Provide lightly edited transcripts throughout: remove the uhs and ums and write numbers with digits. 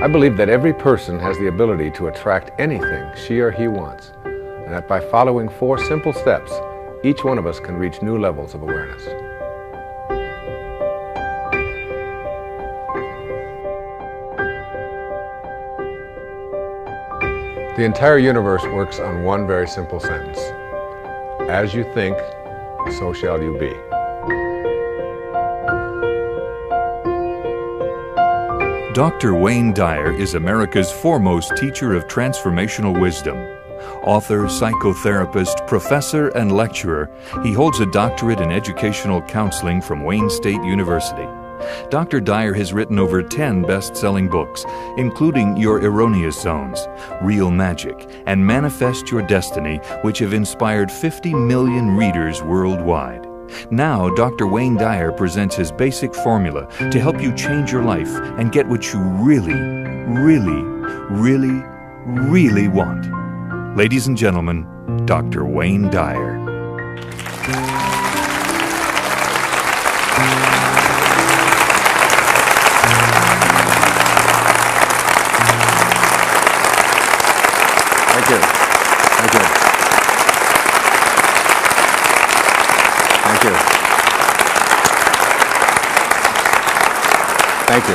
I believe that every person has the ability to attract anything she or he wants, and that by following 4 simple steps, each one of us can reach new levels of awareness. The entire universe works on one very simple sentence. As you think, so shall you be. Dr. Wayne Dyer is America's foremost teacher of transformational wisdom. Author, psychotherapist, professor, and lecturer, he holds a doctorate in educational counseling from Wayne State University. Dr. Dyer has written over 10 best-selling books, including Your Erroneous Zones, Real Magic, and Manifest Your Destiny, which have inspired 50 million readers worldwide. Now, Dr. Wayne Dyer presents his basic formula to help you change your life and get what you really, really, really, really want. Ladies and gentlemen, Dr. Wayne Dyer. Thank you. Thank you. Thank you. Thank you.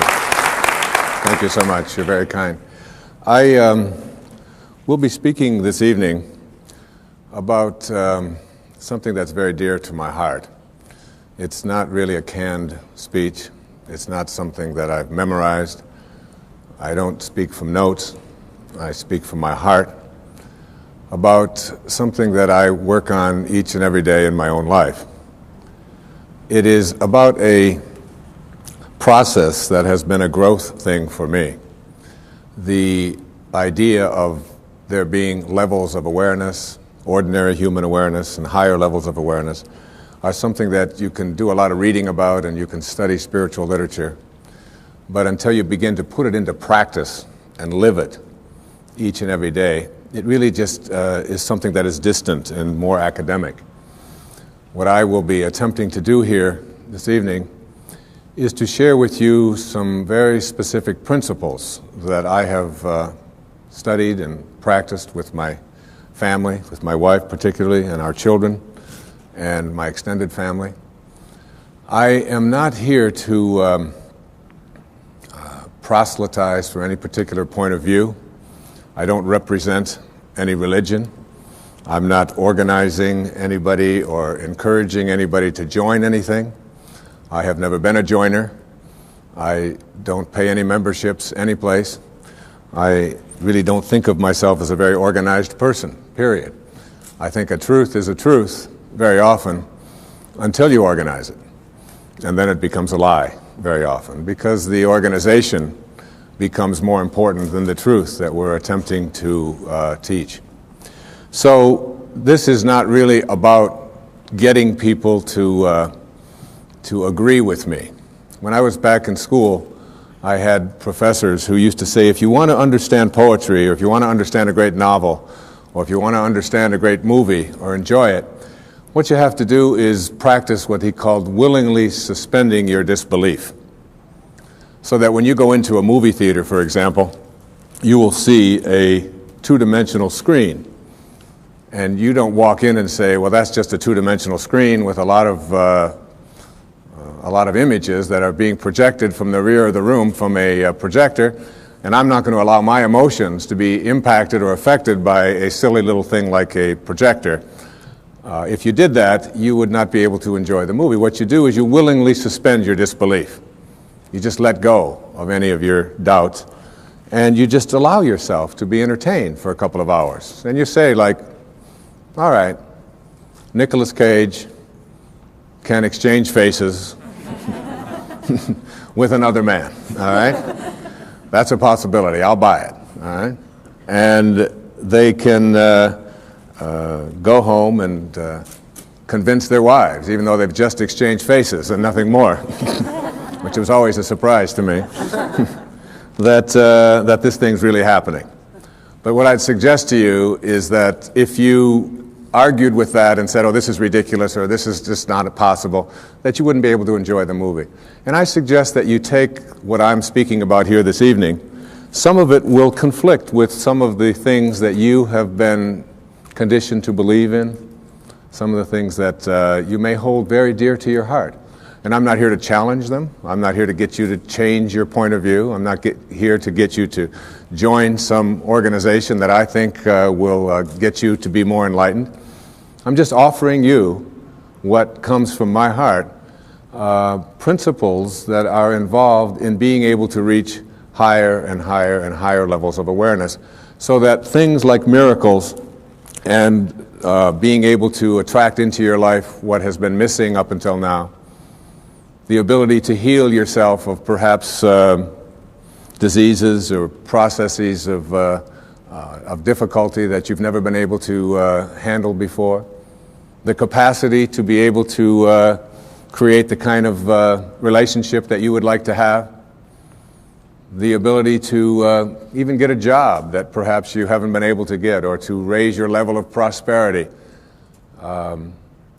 Thank you so much. You're very kind. I will be speaking this evening about something that's very dear to my heart. It's not really a canned speech. It's not something that I've memorized. I don't speak from notes. I speak from my heart about something that I work on each and every day in my own life. It is about a process that has been a growth thing for me. The idea of there being levels of awareness, ordinary human awareness, and higher levels of awareness are something that you can do a lot of reading about and you can study spiritual literature. But until you begin to put it into practice and live it each and every day, it really just is something that is distant and more academic. What I will be attempting to do here this evening is to share with you some very specific principles that I have studied and practiced with my family, with my wife particularly, and our children, and my extended family. I am not here to proselytize for any particular point of view. I don't represent any religion. I'm not organizing anybody or encouraging anybody to join anything. I have never been a joiner. I don't pay any memberships anyplace. I really don't think of myself as a very organized person, period. I think a truth is a truth very often until you organize it. And then it becomes a lie very often because the organization becomes more important than the truth that we're attempting to teach. So this is not really about getting people to agree with me. When I was back in school, I had professors who used to say, if you want to understand poetry, or if you want to understand a great novel, or if you want to understand a great movie or enjoy it, what you have to do is practice what he called willingly suspending your disbelief. So that when you go into a movie theater, for example, you will see a two-dimensional screen. And you don't walk in and say, well, that's just a two-dimensional screen with a lot of images that are being projected from the rear of the room from a projector, and I'm not going to allow my emotions to be impacted or affected by a silly little thing like a projector. If you did that, you would not be able to enjoy the movie. What you do is you willingly suspend your disbelief. You just let go of any of your doubts, and you just allow yourself to be entertained for a couple of hours. And you say, like, all right, Nicolas Cage can exchange faces with another man, all right? That's a possibility. I'll buy it, all right? And they can go home and convince their wives, even though they've just exchanged faces and nothing more, which was always a surprise to me, that this thing's really happening. But what I'd suggest to you is that if you argued with that and said, oh, this is ridiculous, or this is just not possible, that you wouldn't be able to enjoy the movie. And I suggest that you take what I'm speaking about here this evening Some of it will conflict with some of the things that you have been conditioned to believe in, some of the things that you may hold very dear to your heart. And I'm not here to challenge them. I'm not here to get you to change your point of view. I'm not here to get you to join some organization that I think will get you to be more enlightened. I'm just offering you what comes from my heart, principles that are involved in being able to reach higher and higher and higher levels of awareness, so that things like miracles and being able to attract into your life what has been missing up until now, the ability to heal yourself of perhaps diseases or processes of difficulty that you've never been able to handle before, the capacity to be able to create the kind of relationship that you would like to have, the ability to even get a job that perhaps you haven't been able to get, or to raise your level of prosperity,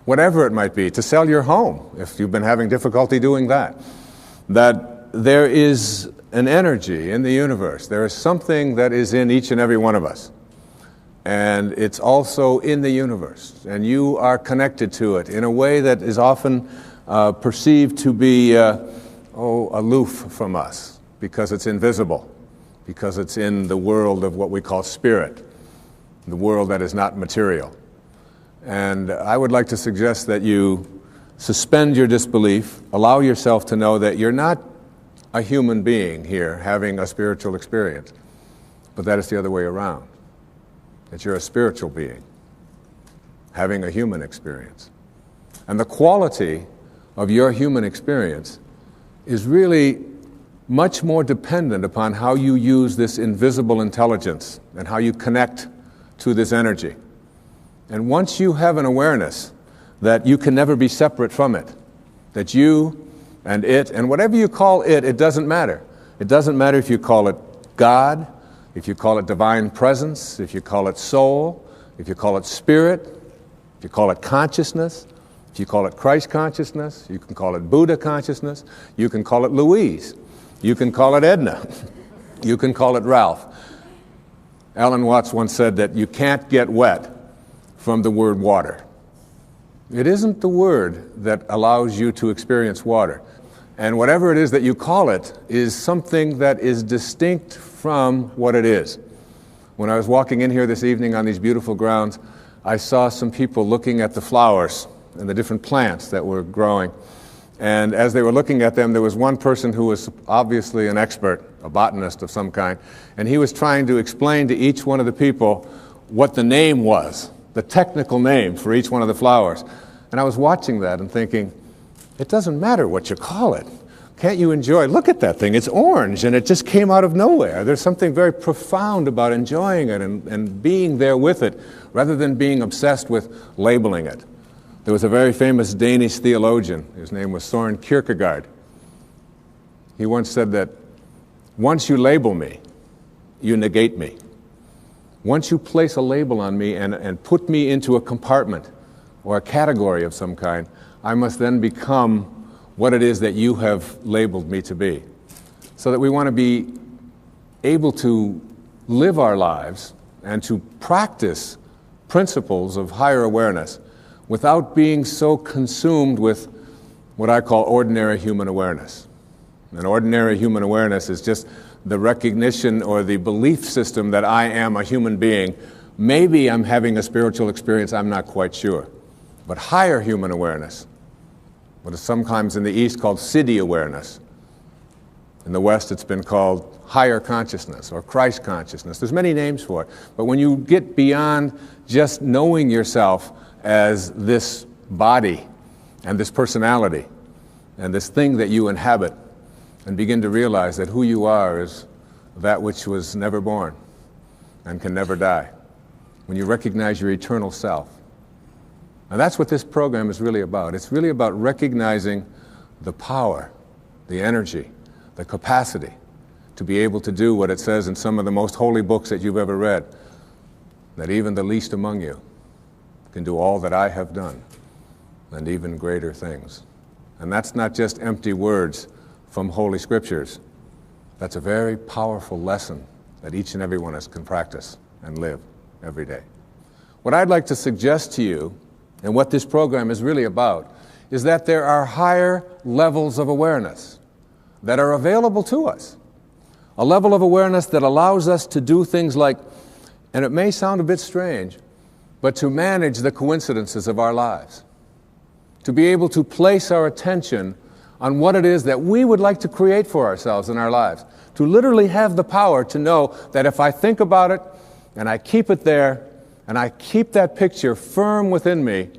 whatever it might be, to sell your home if you've been having difficulty doing that. That there is an energy in the universe. There is something that is in each and every one of us. And it's also in the universe. And you are connected to it in a way that is often perceived to be aloof from us, because it's invisible, because it's in the world of what we call spirit, the world that is not material. And I would like to suggest that you suspend your disbelief, allow yourself to know that you're not a human being here having a spiritual experience, but that it's the other way around, that you're a spiritual being having a human experience. And the quality of your human experience is really much more dependent upon how you use this invisible intelligence and how you connect to this energy. And once you have an awareness that you can never be separate from it, that you and it, and whatever you call it, it doesn't matter. It doesn't matter if you call it God, if you call it divine presence, if you call it soul, if you call it spirit, if you call it consciousness, if you call it Christ consciousness, you can call it Buddha consciousness, you can call it Louise, you can call it Edna, you can call it Ralph. Alan Watts once said that you can't get wet from the word water. It isn't the word that allows you to experience water. And whatever it is that you call it is something that is distinct from what it is. When I was walking in here this evening on these beautiful grounds, I saw some people looking at the flowers and the different plants that were growing. And as they were looking at them, there was one person who was obviously an expert, a botanist of some kind, and he was trying to explain to each one of the people what the name was, the technical name for each one of the flowers. And I was watching that and thinking, it doesn't matter what you call it. Can't you enjoy it? Look at that thing. It's orange, and it just came out of nowhere. There's something very profound about enjoying it and being there with it, rather than being obsessed with labeling it. There was a very famous Danish theologian. His name was Søren Kierkegaard. He once said that, once you label me, you negate me. Once you place a label on me and put me into a compartment or a category of some kind, I must then become what it is that you have labeled me to be. So that we want to be able to live our lives and to practice principles of higher awareness without being so consumed with what I call ordinary human awareness. And ordinary human awareness is just the recognition or the belief system that I am a human being. Maybe I'm having a spiritual experience, I'm not quite sure. But higher human awareness, what is sometimes in the East called Siddhi awareness. In the West, it's been called higher consciousness or Christ consciousness. There's many names for it. But when you get beyond just knowing yourself as this body and this personality and this thing that you inhabit, and begin to realize that who you are is that which was never born and can never die, when you recognize your eternal self. And that's what this program is really about. It's really about recognizing the power, the energy, the capacity to be able to do what it says in some of the most holy books that you've ever read, that even the least among you can do all that I have done, and even greater things. And that's not just empty words from Holy Scriptures. That's a very powerful lesson that each and every one of us can practice and live every day. What I'd like to suggest to you, and what this program is really about, is that there are higher levels of awareness that are available to us. A level of awareness that allows us to do things like, and it may sound a bit strange, but to manage the coincidences of our lives. To be able to place our attention on what it is that we would like to create for ourselves in our lives. To literally have the power to know that if I think about it, and I keep it there, and I keep that picture firm within me,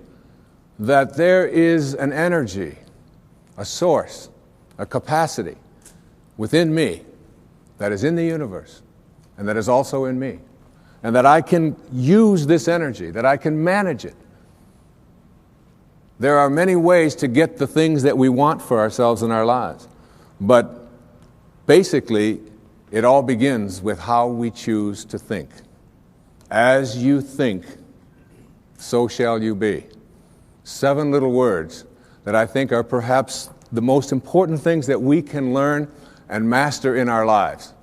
that there is an energy, a source, a capacity within me that is in the universe and that is also in me, and that I can use this energy, that I can manage it. There are many ways to get the things that we want for ourselves in our lives, but basically it all begins with how we choose to think. As you think, so shall you be. 7 little words that I think are perhaps the most important things that we can learn and master in our lives.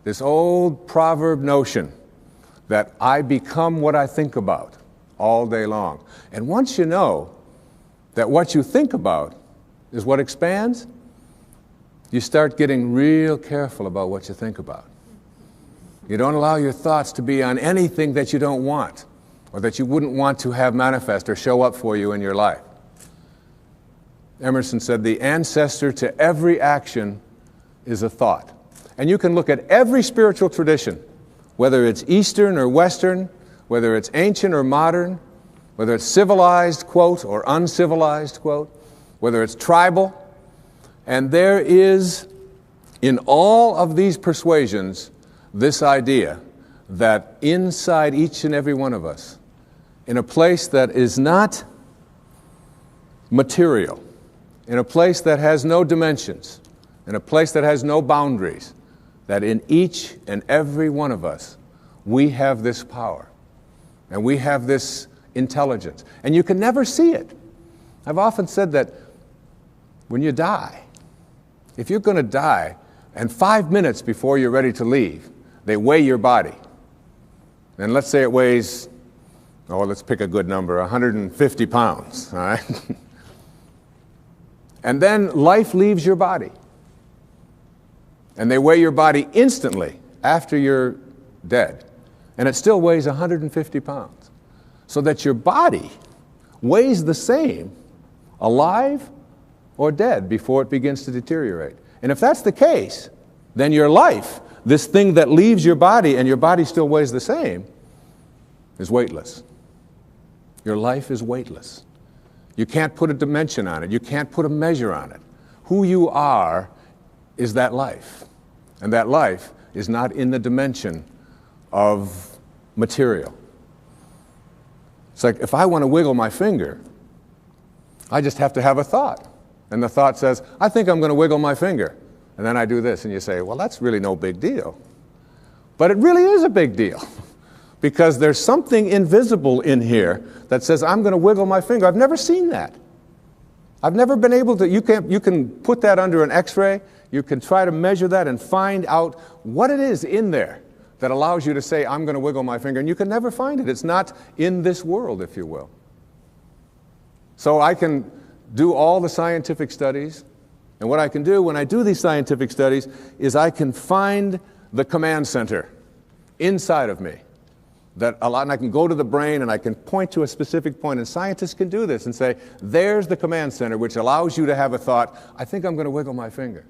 This old proverb notion that I become what I think about all day long. And once you know that what you think about is what expands, you start getting real careful about what you think about. You don't allow your thoughts to be on anything that you don't want or that you wouldn't want to have manifest or show up for you in your life. Emerson said, the ancestor to every action is a thought. And you can look at every spiritual tradition, whether it's Eastern or Western, whether it's ancient or modern, whether it's civilized, quote, or uncivilized, quote, whether it's tribal. And there is, in all of these persuasions, this idea that inside each and every one of us, in a place that is not material, in a place that has no dimensions, in a place that has no boundaries, that in each and every one of us, we have this power, and we have this intelligence, and you can never see it. I've often said that when you die, if you're going to die, and 5 minutes before you're ready to leave, they weigh your body, and let's say it weighs, let's pick a good number, 150 pounds, all right? And then life leaves your body. And they weigh your body instantly after you're dead. And it still weighs 150 pounds. So that your body weighs the same alive or dead before it begins to deteriorate. And if that's the case, then your life, this thing that leaves your body and your body still weighs the same, is weightless. Your life is weightless. You can't put a dimension on it. You can't put a measure on it. Who you are is that life. And that life is not in the dimension of material. It's like if I want to wiggle my finger, I just have to have a thought. And the thought says, I think I'm going to wiggle my finger. And then I do this, and you say, well, that's really no big deal. But it really is a big deal. Because there's something invisible in here that says, I'm going to wiggle my finger. I've never seen that. I've never been able to, you can put that under an x-ray, you can try to measure that and find out what it is in there that allows you to say, I'm going to wiggle my finger, and you can never find it. It's not in this world, if you will. So I can do all the scientific studies, and what I can do when I do these scientific studies is I can find the command center inside of me. And I can go to the brain and I can point to a specific point, and scientists can do this and say, there's the command center which allows you to have a thought, I think I'm going to wiggle my finger.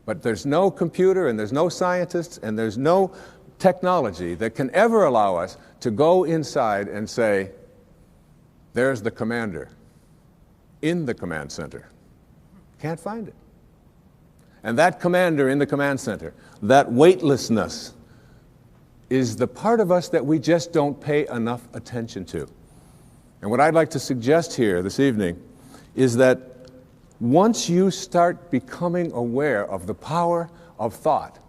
But there's no computer and there's no scientists and there's no technology that can ever allow us to go inside and say, there's the commander in the command center. Can't find it. And that commander in the command center, that weightlessness, is the part of us that we just don't pay enough attention to. And what I'd like to suggest here this evening is that once you start becoming aware of the power of thought,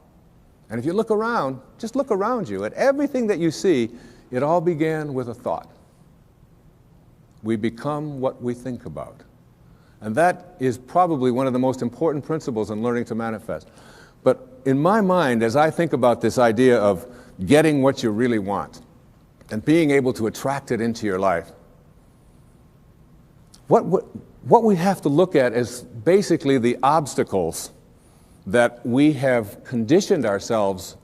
and if you look around, just look around you at everything that you see, it all began with a thought. We become what we think about. And that is probably one of the most important principles in learning to manifest. But in my mind, as I think about this idea of getting what you really want and being able to attract it into your life, what we have to look at is basically the obstacles that we have conditioned ourselves.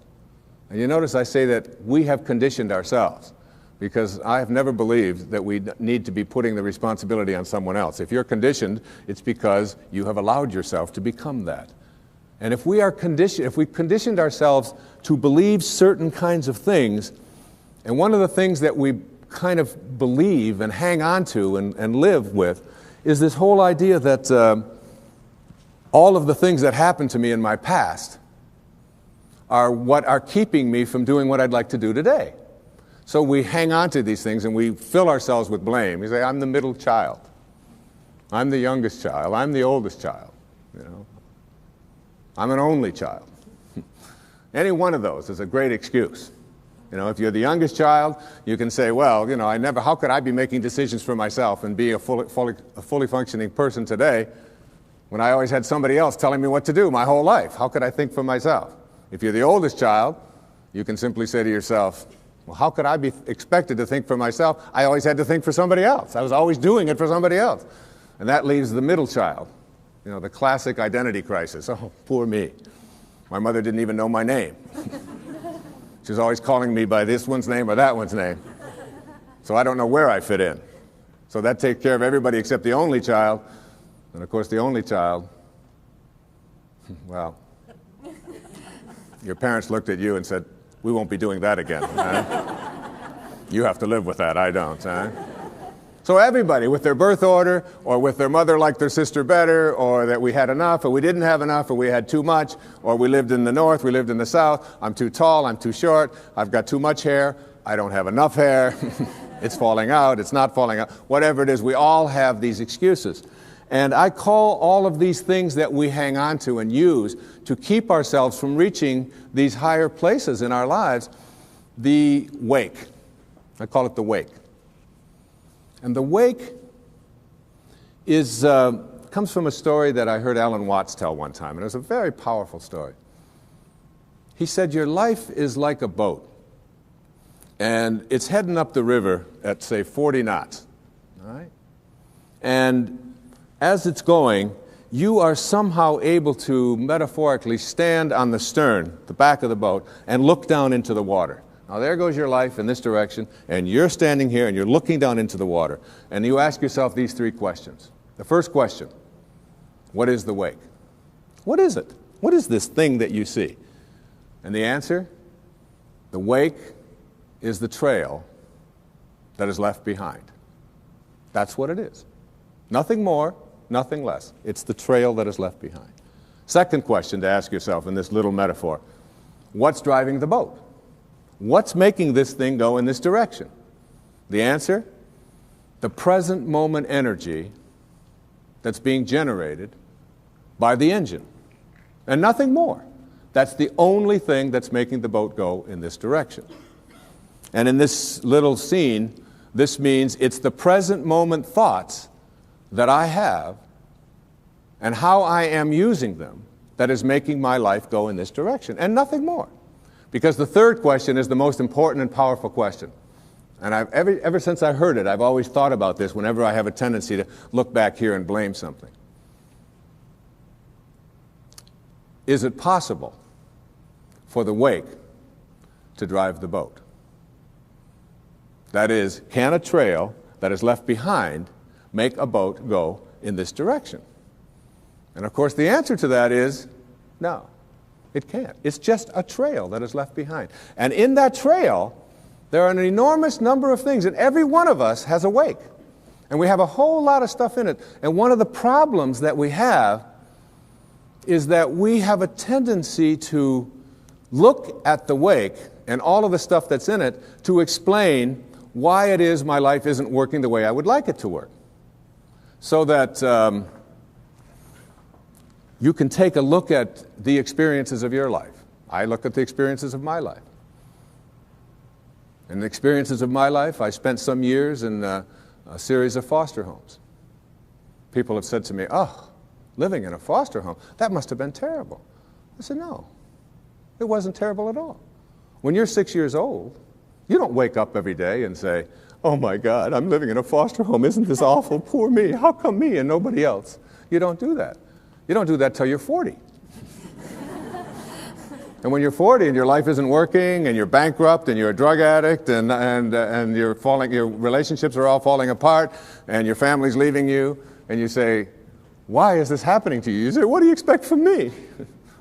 And you notice I say that we have conditioned ourselves, because I have never believed that we need to be putting the responsibility on someone else. If you're conditioned, it's because you have allowed yourself to become that. And if we've conditioned ourselves to believe certain kinds of things, and one of the things that we kind of believe and hang on to and live with is this whole idea that all of the things that happened to me in my past are what are keeping me from doing what I'd like to do today. So we hang on to these things and we fill ourselves with blame. We say, I'm the middle child. I'm the youngest child. I'm the oldest child. You know, I'm an only child. Any one of those is a great excuse. You know, if you're the youngest child, you can say, well, you know, how could I be making decisions for myself and be a fully functioning person today when I always had somebody else telling me what to do my whole life? How could I think for myself? If you're the oldest child, you can simply say to yourself, well, how could I be expected to think for myself? I always had to think for somebody else. I was always doing it for somebody else. And that leaves the middle child, you know, the classic identity crisis. Oh, poor me. My mother didn't even know my name. She was always calling me by this one's name or that one's name. So I don't know where I fit in. So that takes care of everybody except the only child. And of course, the only child, well, your parents looked at you and said, we won't be doing that again. You have to live with that, I don't. So everybody, with their birth order, or with their mother liked their sister better, or that we had enough, or we didn't have enough, or we had too much, or we lived in the north, we lived in the south, I'm too tall, I'm too short, I've got too much hair, I don't have enough hair, it's falling out, it's not falling out, whatever it is, we all have these excuses. And I call all of these things that we hang on to and use to keep ourselves from reaching these higher places in our lives, the wake. I call it the wake. And the wake comes from a story that I heard Alan Watts tell one time, and it was a very powerful story. He said, your life is like a boat, and it's heading up the river at, say, 40 knots, all right? And as it's going, you are somehow able to metaphorically stand on the stern, the back of the boat, and look down into the water. Now there goes your life in this direction, and you're standing here and you're looking down into the water. And you ask yourself these three questions. The first question, what is the wake? What is it? What is this thing that you see? And the answer, the wake is the trail that is left behind. That's what it is. Nothing more, nothing less. It's the trail that is left behind. Second question to ask yourself in this little metaphor, what's driving the boat? What's making this thing go in this direction? The answer, the present moment energy that's being generated by the engine, and nothing more. That's the only thing that's making the boat go in this direction. And in this little scene, this means it's the present moment thoughts that I have and how I am using them that is making my life go in this direction, and nothing more. Because the third question is the most important and powerful question. And ever since I heard it, I've always thought about this whenever I have a tendency to look back here and blame something. Is it possible for the wake to drive the boat? That is, can a trail that is left behind make a boat go in this direction? And of course the answer to that is no, it can't. It's just a trail that is left behind. And in that trail, there are an enormous number of things, and every one of us has a wake. And we have a whole lot of stuff in it. And one of the problems that we have is that we have a tendency to look at the wake and all of the stuff that's in it to explain why it is my life isn't working the way I would like it to work. So that you can take a look at the experiences of your life. I look at the experiences of my life. In the experiences of my life, I spent some years in a series of foster homes. People have said to me, oh, living in a foster home, that must have been terrible. I said, no, It wasn't terrible at all. When you're 6 years old, you don't wake up every day and say, oh my God, I'm living in a foster home. Isn't this awful? Poor me. How come me and nobody else? You don't do that. You don't do that till you're 40. And when you're 40 and your life isn't working and you're bankrupt and you're a drug addict and you're falling, your relationships are all falling apart and your family's leaving you, and you say, why is this happening to you? You say, what do you expect from me?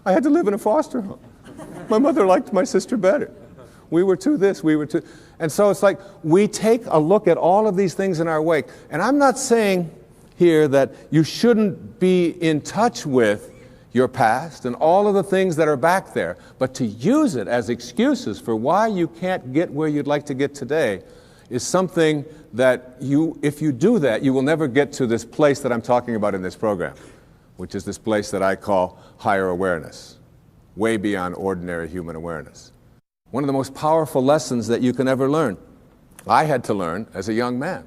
I had to live in a foster home. My mother liked my sister better. We were too this, we were too... And so it's like we take a look at all of these things in our wake. And I'm not saying here that you shouldn't be in touch with your past and all of the things that are back there, but to use it as excuses for why you can't get where you'd like to get today is something that if you do that, you will never get to this place that I'm talking about in this program, which is this place that I call higher awareness, way beyond ordinary human awareness. One of the most powerful lessons that you can ever learn, I had to learn as a young man.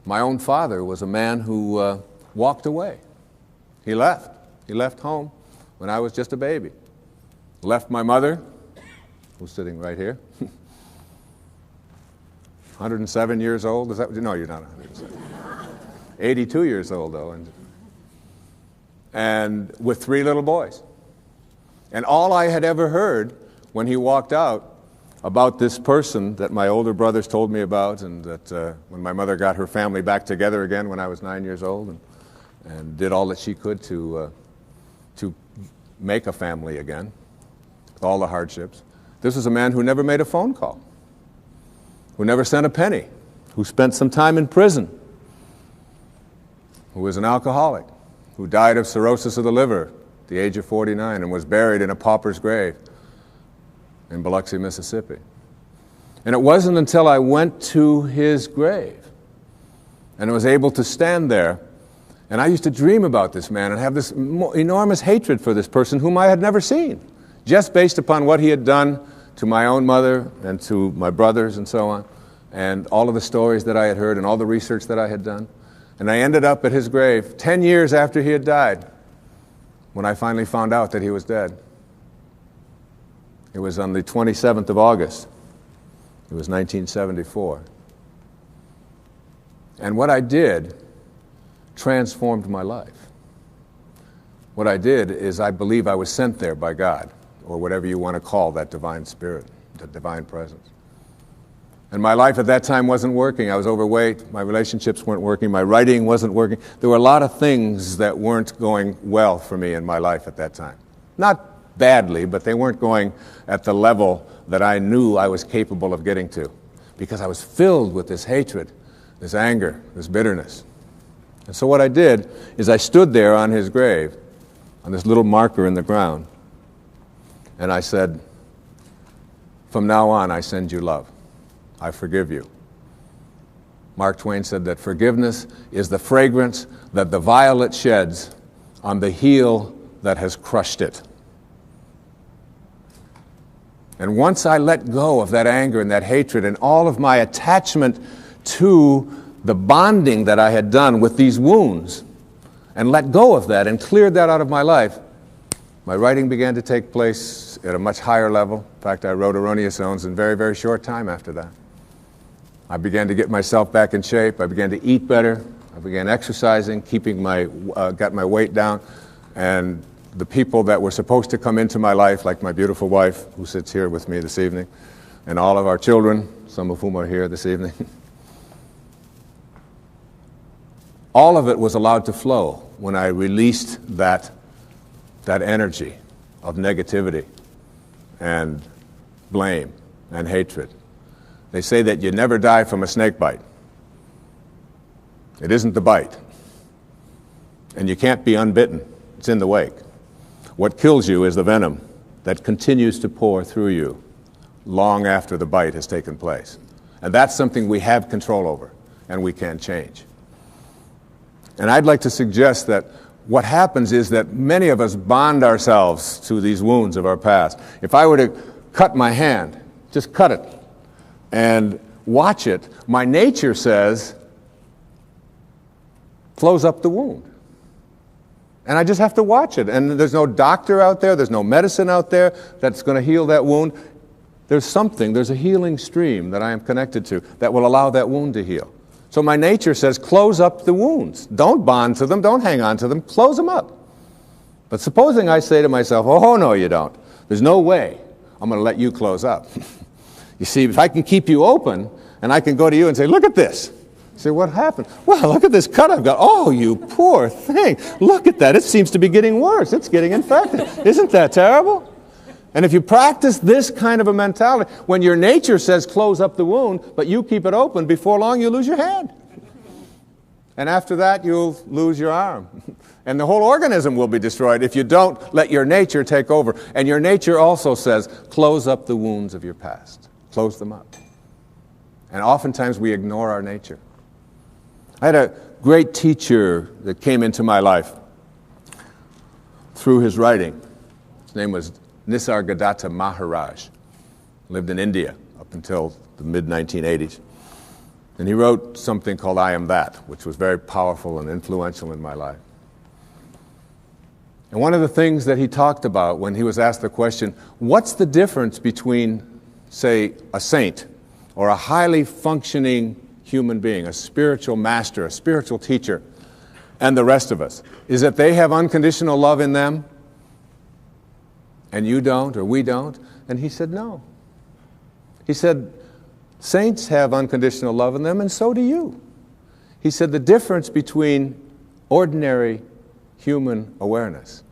My own father was a man who walked away. He left. He left home when I was just a baby. Left my mother, who's sitting right here, 107 years old. Is that? No, you're not 107. 82 years old, though. And with 3 little boys. And all I had ever heard when he walked out about this person that my older brothers told me about, and that when my mother got her family back together again when I was 9 years old and did all that she could to make a family again, with all the hardships. This was a man who never made a phone call, who never sent a penny, who spent some time in prison, who was an alcoholic, who died of cirrhosis of the liver at the age of 49 and was buried in a pauper's grave in Biloxi, Mississippi. And it wasn't until I went to his grave and was able to stand there, and I used to dream about this man and have this enormous hatred for this person whom I had never seen, just based upon what he had done to my own mother and to my brothers and so on, and all of the stories that I had heard and all the research that I had done. And I ended up at his grave 10 years after he had died when I finally found out that he was dead. It was on the 27th of August. It was 1974. And what I did transformed my life. What I did is I believe I was sent there by God, or whatever you want to call that divine spirit, that divine presence. And my life at that time wasn't working. I was overweight. My relationships weren't working. My writing wasn't working. There were a lot of things that weren't going well for me in my life at that time. Not badly, but they weren't going at the level that I knew I was capable of getting to, because I was filled with this hatred, this anger, this bitterness. And so what I did is I stood there on his grave, on this little marker in the ground, and I said, from now on, I send you love. I forgive you. Mark Twain said that forgiveness is the fragrance that the violet sheds on the heel that has crushed it. And once I let go of that anger and that hatred and all of my attachment to the bonding that I had done with these wounds, and let go of that and cleared that out of my life, my writing began to take place at a much higher level. In fact, I wrote Erroneous Zones in very, very short time after that. I began to get myself back in shape. I began to eat better. I began exercising, got my weight down. And the people that were supposed to come into my life, like my beautiful wife, who sits here with me this evening, and all of our children, some of whom are here this evening, all of it was allowed to flow when I released that energy of negativity and blame and hatred. They say that you never die from a snake bite. It isn't the bite. And you can't be unbitten. It's in the wake. What kills you is the venom that continues to pour through you long after the bite has taken place. And that's something we have control over and we can change. And I'd like to suggest that what happens is that many of us bond ourselves to these wounds of our past. If I were to cut my hand, just cut it, and watch it, my nature says, close up the wound. And I just have to watch it. And there's no doctor out there, there's no medicine out there that's going to heal that wound. There's a healing stream that I am connected to that will allow that wound to heal. So my nature says, close up the wounds. Don't bond to them, don't hang on to them, close them up. But supposing I say to myself, oh, no, you don't. There's no way I'm going to let you close up. You see, if I can keep you open, and I can go to you and say, look at this. You say, what happened? Well, look at this cut I've got. Oh, you poor thing. Look at that. It seems to be getting worse. It's getting infected. Isn't that terrible? And if you practice this kind of a mentality, when your nature says close up the wound, but you keep it open, before long you lose your hand. And after that, you'll lose your arm. And the whole organism will be destroyed if you don't let your nature take over. And your nature also says, close up the wounds of your past. Close them up. And oftentimes we ignore our nature. I had a great teacher that came into my life through his writing. His name was Nisargadatta Maharaj. Lived in India up until the mid-1980s. And he wrote something called I Am That, which was very powerful and influential in my life. And one of the things that he talked about when he was asked the question, what's the difference between, say, a saint or a highly functioning human being, a spiritual master, a spiritual teacher, and the rest of us, is that they have unconditional love in them and you don't, or we don't? And he said, no. He said, saints have unconditional love in them, and so do you. He said the difference between ordinary human awareness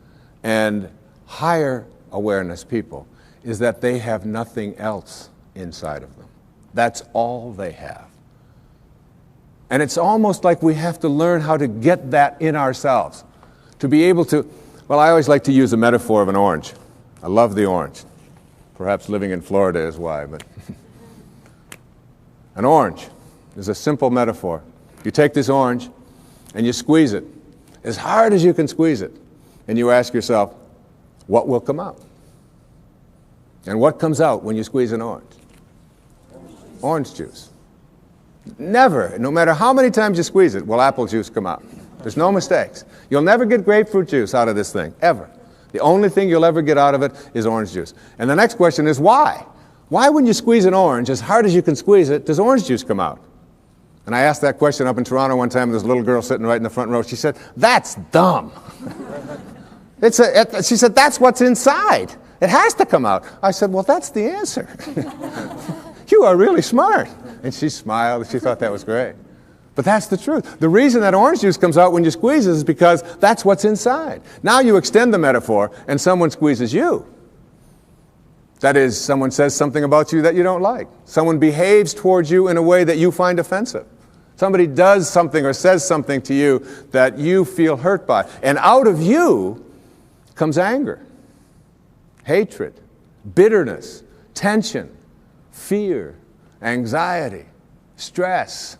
and higher awareness people is that they have nothing else inside of them. That's all they have. And it's almost like we have to learn how to get that in ourselves, to be able to, well, I always like to use the metaphor of an orange. I love the orange. Perhaps living in Florida is why, but an orange is a simple metaphor. You take this orange and you squeeze it as hard as you can squeeze it, and you ask yourself, what will come out? And what comes out when you squeeze an orange? Orange juice. Never, no matter how many times you squeeze it, will apple juice come out. There's no mistakes. You'll never get grapefruit juice out of this thing, ever. The only thing you'll ever get out of it is orange juice. And the next question is why? Why when you squeeze an orange, as hard as you can squeeze it, does orange juice come out? And I asked that question up in Toronto one time, there's a little girl sitting right in the front row. She said, that's dumb. She said, that's what's inside. It has to come out. I said, well, that's the answer. You are really smart. And she smiled. She thought that was great. But that's the truth. The reason that orange juice comes out when you squeeze it is because that's what's inside. Now you extend the metaphor and someone squeezes you. That is, someone says something about you that you don't like. Someone behaves towards you in a way that you find offensive. Somebody does something or says something to you that you feel hurt by. And out of you comes anger, hatred, bitterness, tension, fear, anxiety, stress.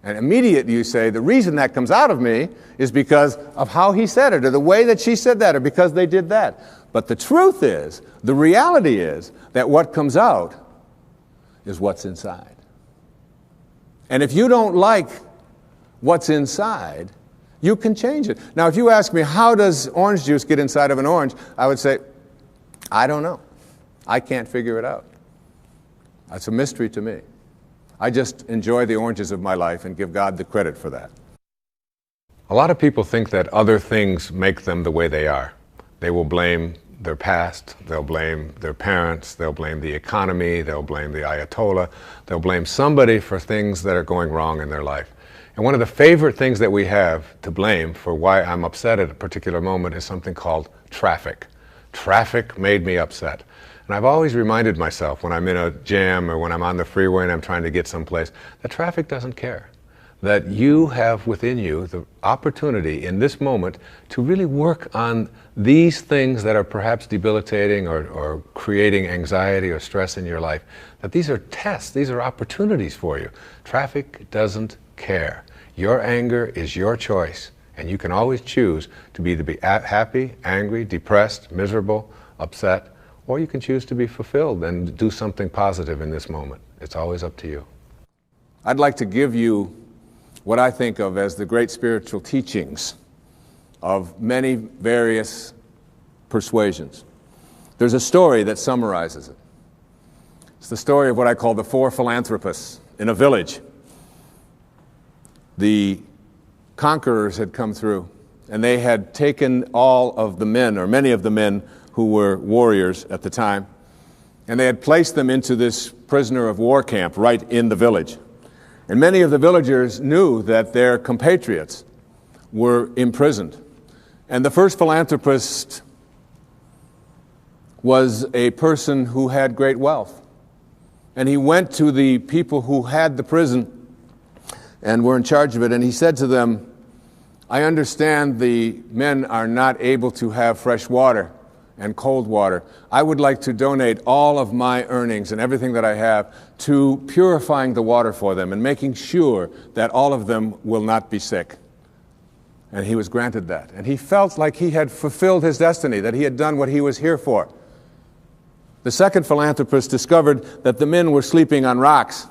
And immediately you say, the reason that comes out of me is because of how he said it, or the way that she said that, or because they did that. But the truth is, the reality is, that what comes out is what's inside. And if you don't like what's inside, you can change it. Now, if you ask me, how does orange juice get inside of an orange? I would say, I don't know. I can't figure it out. That's a mystery to me. I just enjoy the oranges of my life and give God the credit for that. A lot of people think that other things make them the way they are. They will blame their past, they'll blame their parents, they'll blame the economy, they'll blame the Ayatollah, they'll blame somebody for things that are going wrong in their life. And one of the favorite things that we have to blame for why I'm upset at a particular moment is something called traffic. Traffic made me upset. And I've always reminded myself when I'm in a jam or when I'm on the freeway and I'm trying to get someplace, that traffic doesn't care. That you have within you the opportunity in this moment to really work on these things that are perhaps debilitating or creating anxiety or stress in your life. That these are tests, these are opportunities for you. Traffic doesn't care. Your anger is your choice, and you can always choose to be happy, angry, depressed, miserable, upset, or you can choose to be fulfilled and do something positive in this moment. It's always up to you. I'd like to give you what I think of as the great spiritual teachings of many various persuasions. There's a story that summarizes it. It's the story of what I call the four philanthropists in a village. The conquerors had come through, and they had taken all of the men, or many of the men who were warriors at the time, and they had placed them into this prisoner of war camp right in the village. And many of the villagers knew that their compatriots were imprisoned. And the first philanthropist was a person who had great wealth. And he went to the people who had the prison and were in charge of it, and he said to them, I understand the men are not able to have fresh water and cold water. I would like to donate all of my earnings and everything that I have to purifying the water for them and making sure that all of them will not be sick. And he was granted that. And he felt like he had fulfilled his destiny, that he had done what he was here for. The second philanthropist discovered that the men were sleeping on rocks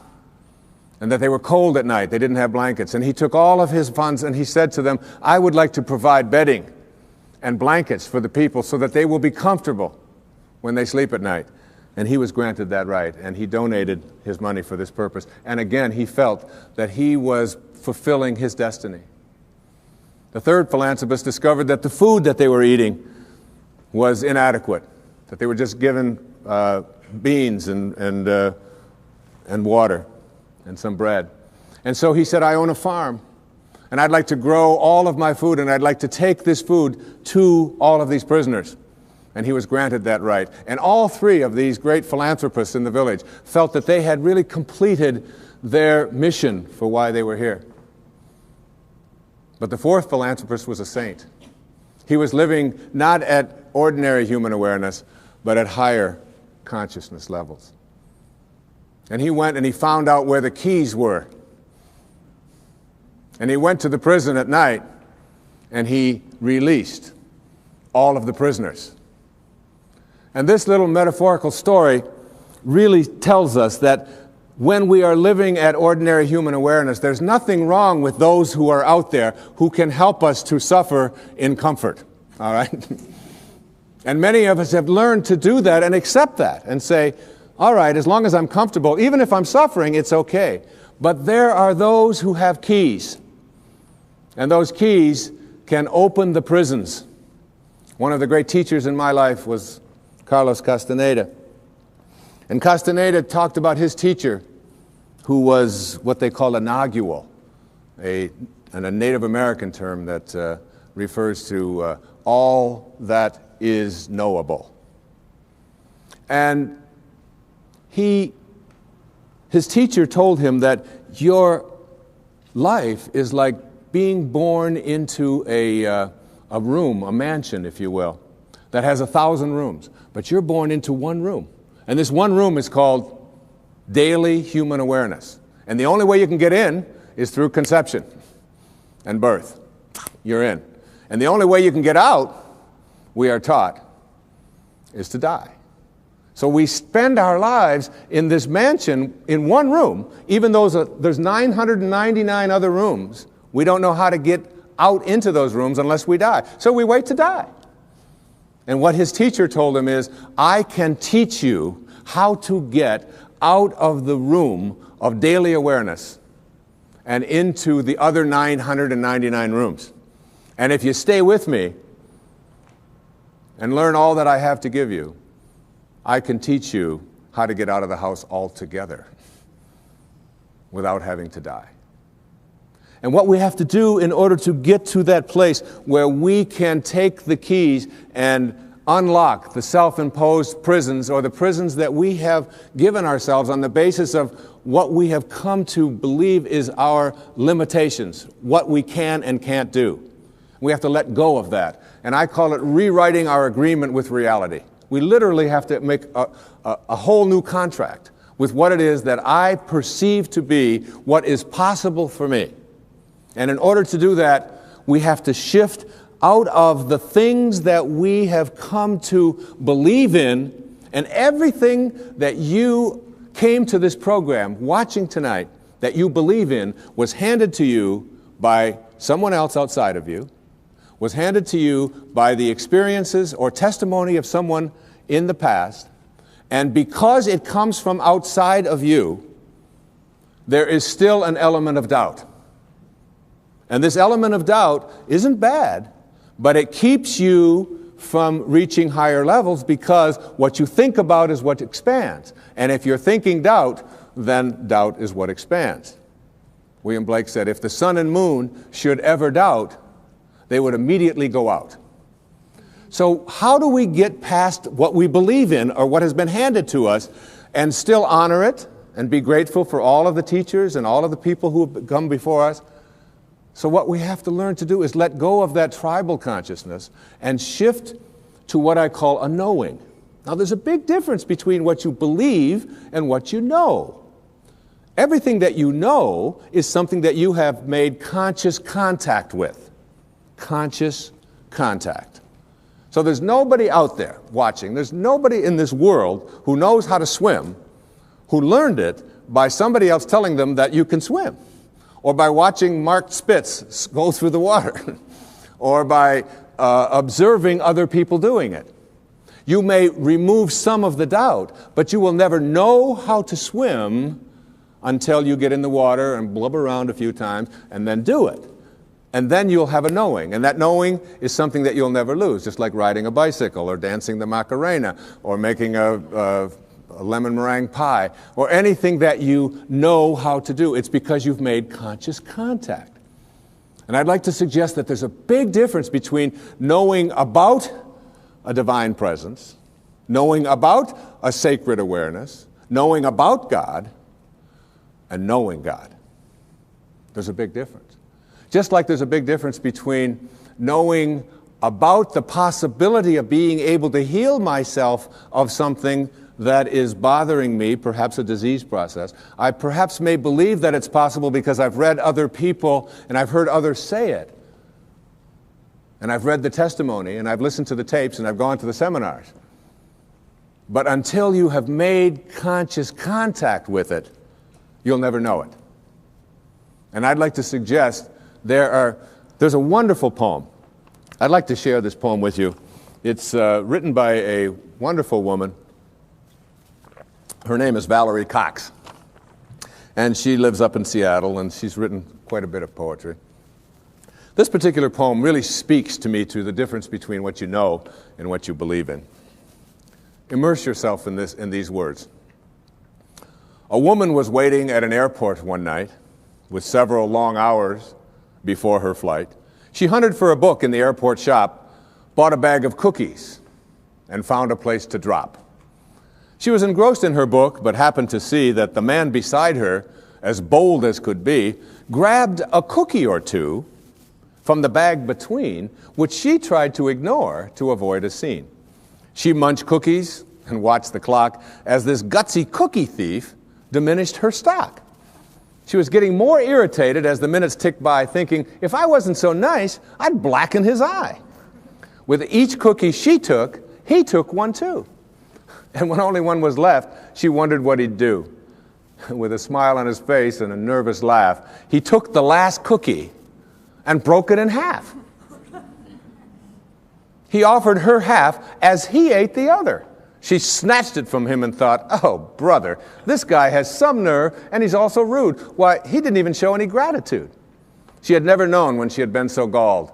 and that they were cold at night. They didn't have blankets. And he took all of his funds and he said to them, I would like to provide bedding and blankets for the people so that they will be comfortable when they sleep at night. And he was granted that right, and he donated his money for this purpose. And again, he felt that he was fulfilling his destiny. The third philanthropist discovered that the food that they were eating was inadequate, that they were just given beans and water and some bread. And so he said, I own a farm, and I'd like to grow all of my food, and I'd like to take this food to all of these prisoners. And he was granted that right. And all three of these great philanthropists in the village felt that they had really completed their mission for why they were here. But the fourth philanthropist was a saint. He was living not at ordinary human awareness, but at higher consciousness levels. And he went and he found out where the keys were. And he went to the prison at night and he released all of the prisoners. And this little metaphorical story really tells us that when we are living at ordinary human awareness, there's nothing wrong with those who are out there who can help us to suffer in comfort. All right? And many of us have learned to do that and accept that and say, all right, as long as I'm comfortable, even if I'm suffering, it's okay. But there are those who have keys, and those keys can open the prisons. One of the great teachers in my life was Carlos Castaneda. And Castaneda talked about his teacher, who was what they call a nagual, a Native American term that refers to all that is knowable. And his teacher told him that your life is like being born into a room, a mansion, if you will, that has 1,000 rooms. But you're born into one room. And this one room is called daily human awareness. And the only way you can get in is through conception and birth. You're in. And the only way you can get out, we are taught, is to die. So we spend our lives in this mansion in one room, even though there's 999 other rooms. We don't know how to get out into those rooms unless we die. So we wait to die. And what his teacher told him is, I can teach you how to get out of the room of daily awareness and into the other 999 rooms. And if you stay with me and learn all that I have to give you, I can teach you how to get out of the house altogether without having to die. And what we have to do in order to get to that place where we can take the keys and unlock the self-imposed prisons, or the prisons that we have given ourselves on the basis of what we have come to believe is our limitations, what we can and can't do. We have to let go of that. And I call it rewriting our agreement with reality. We literally have to make a whole new contract with what it is that I perceive to be what is possible for me. And in order to do that, we have to shift out of the things that we have come to believe in, and everything that you came to this program watching tonight that you believe in was handed to you by someone else outside of you, was handed to you by the experiences or testimony of someone in the past, and because it comes from outside of you, there is still an element of doubt. And this element of doubt isn't bad, but it keeps you from reaching higher levels because what you think about is what expands. And if you're thinking doubt, then doubt is what expands. William Blake said, if the sun and moon should ever doubt, they would immediately go out. So how do we get past what we believe in or what has been handed to us and still honor it and be grateful for all of the teachers and all of the people who have come before us? So what we have to learn to do is let go of that tribal consciousness and shift to what I call a knowing. Now there's a big difference between what you believe and what you know. Everything that you know is something that you have made conscious contact with. Conscious contact. So there's nobody out there watching, there's nobody in this world who knows how to swim, who learned it by somebody else telling them that you can swim, or by watching Mark Spitz go through the water, or by observing other people doing it. You may remove some of the doubt, but you will never know how to swim until you get in the water and blub around a few times and then do it. And then you'll have a knowing. And that knowing is something that you'll never lose, just like riding a bicycle or dancing the Macarena or making a lemon meringue pie or anything that you know how to do. It's because you've made conscious contact. And I'd like to suggest that there's a big difference between knowing about a divine presence, knowing about a sacred awareness, knowing about God, and knowing God. There's a big difference. Just like there's a big difference between knowing about the possibility of being able to heal myself of something that is bothering me, perhaps a disease process. I perhaps may believe that it's possible because I've read other people and I've heard others say it. And I've read the testimony and I've listened to the tapes and I've gone to the seminars. But until you have made conscious contact with it, you'll never know it. And I'd like to suggest there's a wonderful poem. I'd like to share this poem with you. It's written by a wonderful woman. Her name is Valerie Cox. And she lives up in Seattle, and she's written quite a bit of poetry. This particular poem really speaks to me to the difference between what you know and what you believe in. Immerse yourself in these words. A woman was waiting at an airport one night with several long hours before her flight. She hunted for a book in the airport shop, bought a bag of cookies, and found a place to drop. She was engrossed in her book, but happened to see that the man beside her, as bold as could be, grabbed a cookie or two from the bag between, which she tried to ignore to avoid a scene. She munched cookies and watched the clock as this gutsy cookie thief diminished her stock. She was getting more irritated as the minutes ticked by, thinking, if I wasn't so nice, I'd blacken his eye. With each cookie she took, he took one too. And when only one was left, she wondered what he'd do. With a smile on his face and a nervous laugh, he took the last cookie and broke it in half. He offered her half as he ate the other. She snatched it from him and thought, oh, brother, this guy has some nerve, and he's also rude. Why, he didn't even show any gratitude. She had never known when she had been so galled,